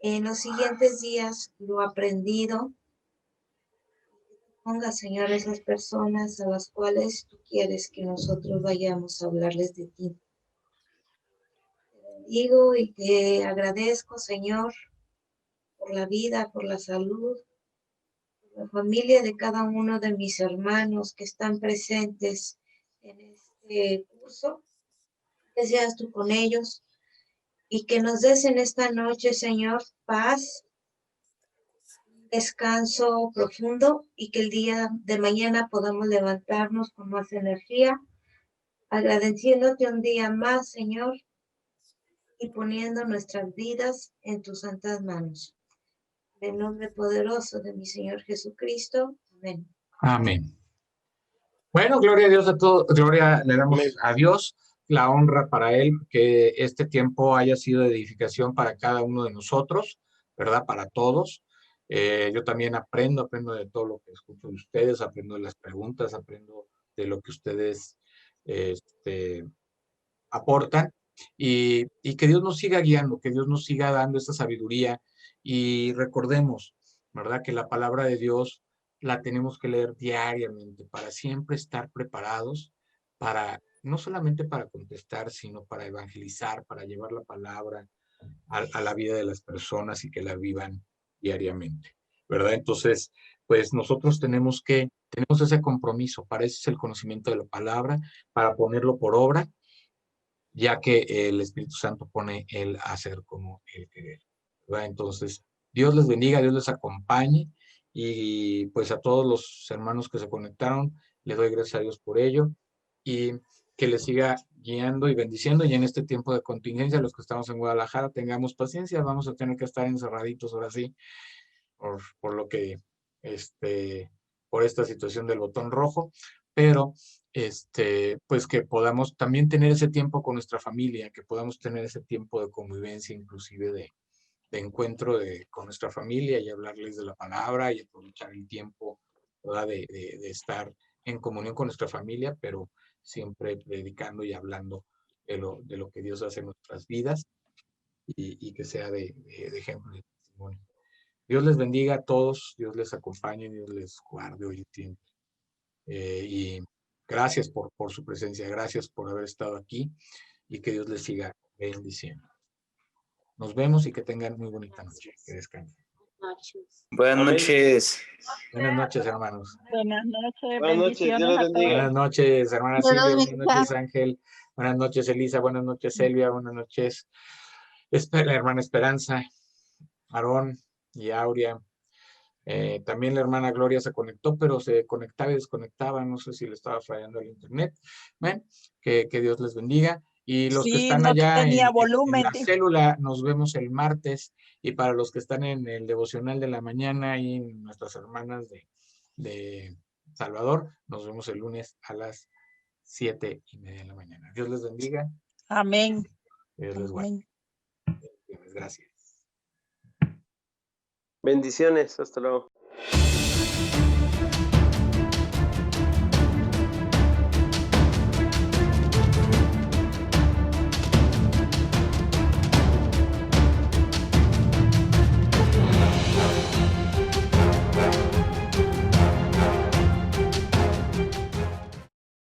en los siguientes días lo aprendido. Ponga, Señor, esas personas a las cuales tú quieres que nosotros vayamos a hablarles de ti. Te bendigo y te agradezco, Señor, por la vida, por la salud, por la familia de cada uno de mis hermanos que están presentes en este curso. Que seas tú con ellos y que nos des en esta noche, Señor, paz, descanso profundo, y que el día de mañana podamos levantarnos con más energía, agradeciéndote un día más, Señor, y poniendo nuestras vidas en tus santas manos. En el nombre poderoso de mi Señor Jesucristo. Amén. Amén. Bueno, gloria a Dios a todos, gloria le damos a Dios, la honra para Él, que este tiempo haya sido de edificación para cada uno de nosotros, ¿verdad? Para todos. Yo también aprendo de todo lo que escucho de ustedes, aprendo de las preguntas, aprendo de lo que ustedes aportan y que Dios nos siga guiando, que Dios nos siga dando esta sabiduría y recordemos, ¿verdad? Que la palabra de Dios la tenemos que leer diariamente para siempre estar preparados para, no solamente para contestar, sino para evangelizar, para llevar la palabra a la vida de las personas y que la vivan diariamente, ¿verdad? Entonces, pues nosotros tenemos ese compromiso, para eso es el conocimiento de la palabra, para ponerlo por obra, ya que el Espíritu Santo pone el hacer como el querer, ¿verdad? Entonces, Dios les bendiga, Dios les acompañe, y pues a todos los hermanos que se conectaron, les doy gracias a Dios por ello, y que les siga guiando y bendiciendo, y en este tiempo de contingencia, los que estamos en Guadalajara, tengamos paciencia, vamos a tener que estar encerraditos ahora sí, por lo que, por esta situación del botón rojo, pero pues que podamos también tener ese tiempo con nuestra familia, que podamos tener ese tiempo de convivencia, inclusive de encuentro con nuestra familia y hablarles de la palabra y aprovechar el tiempo, ¿verdad? De estar en comunión con nuestra familia, pero siempre predicando y hablando de lo que Dios hace en nuestras vidas y que sea de ejemplo y testimonio. Dios les bendiga a todos, Dios les acompañe, Dios les guarde hoy y siempre. Y gracias por su presencia, gracias por haber estado aquí y que Dios les siga bendiciendo. Nos vemos y que tengan muy bonita noche. Que descansen. Buenas noches. Buenas noches, hermanos. Buenas noches, Buenas noches, Dios bendiciones les a bendiga. todos. Buenas noches, hermana Dios Silvia. los Buenas bendiga. noches, Ángel. Buenas noches, Elisa. Buenas noches, Selvia. Buenas noches, la hermana Esperanza, Aarón y Aurea. También la hermana Gloria se conectó, pero se conectaba y desconectaba. No sé si le estaba fallando el internet. ¿Ven? Que Dios les bendiga. Y los que Sí, están no allá tenía en volumen. la célula, nos vemos el martes. Y para los que están en el devocional de la mañana y nuestras hermanas de Salvador, nos vemos el lunes a las 7:30 de la mañana. Dios les bendiga. Amén. Dios les guarde. Gracias. Bendiciones, hasta luego.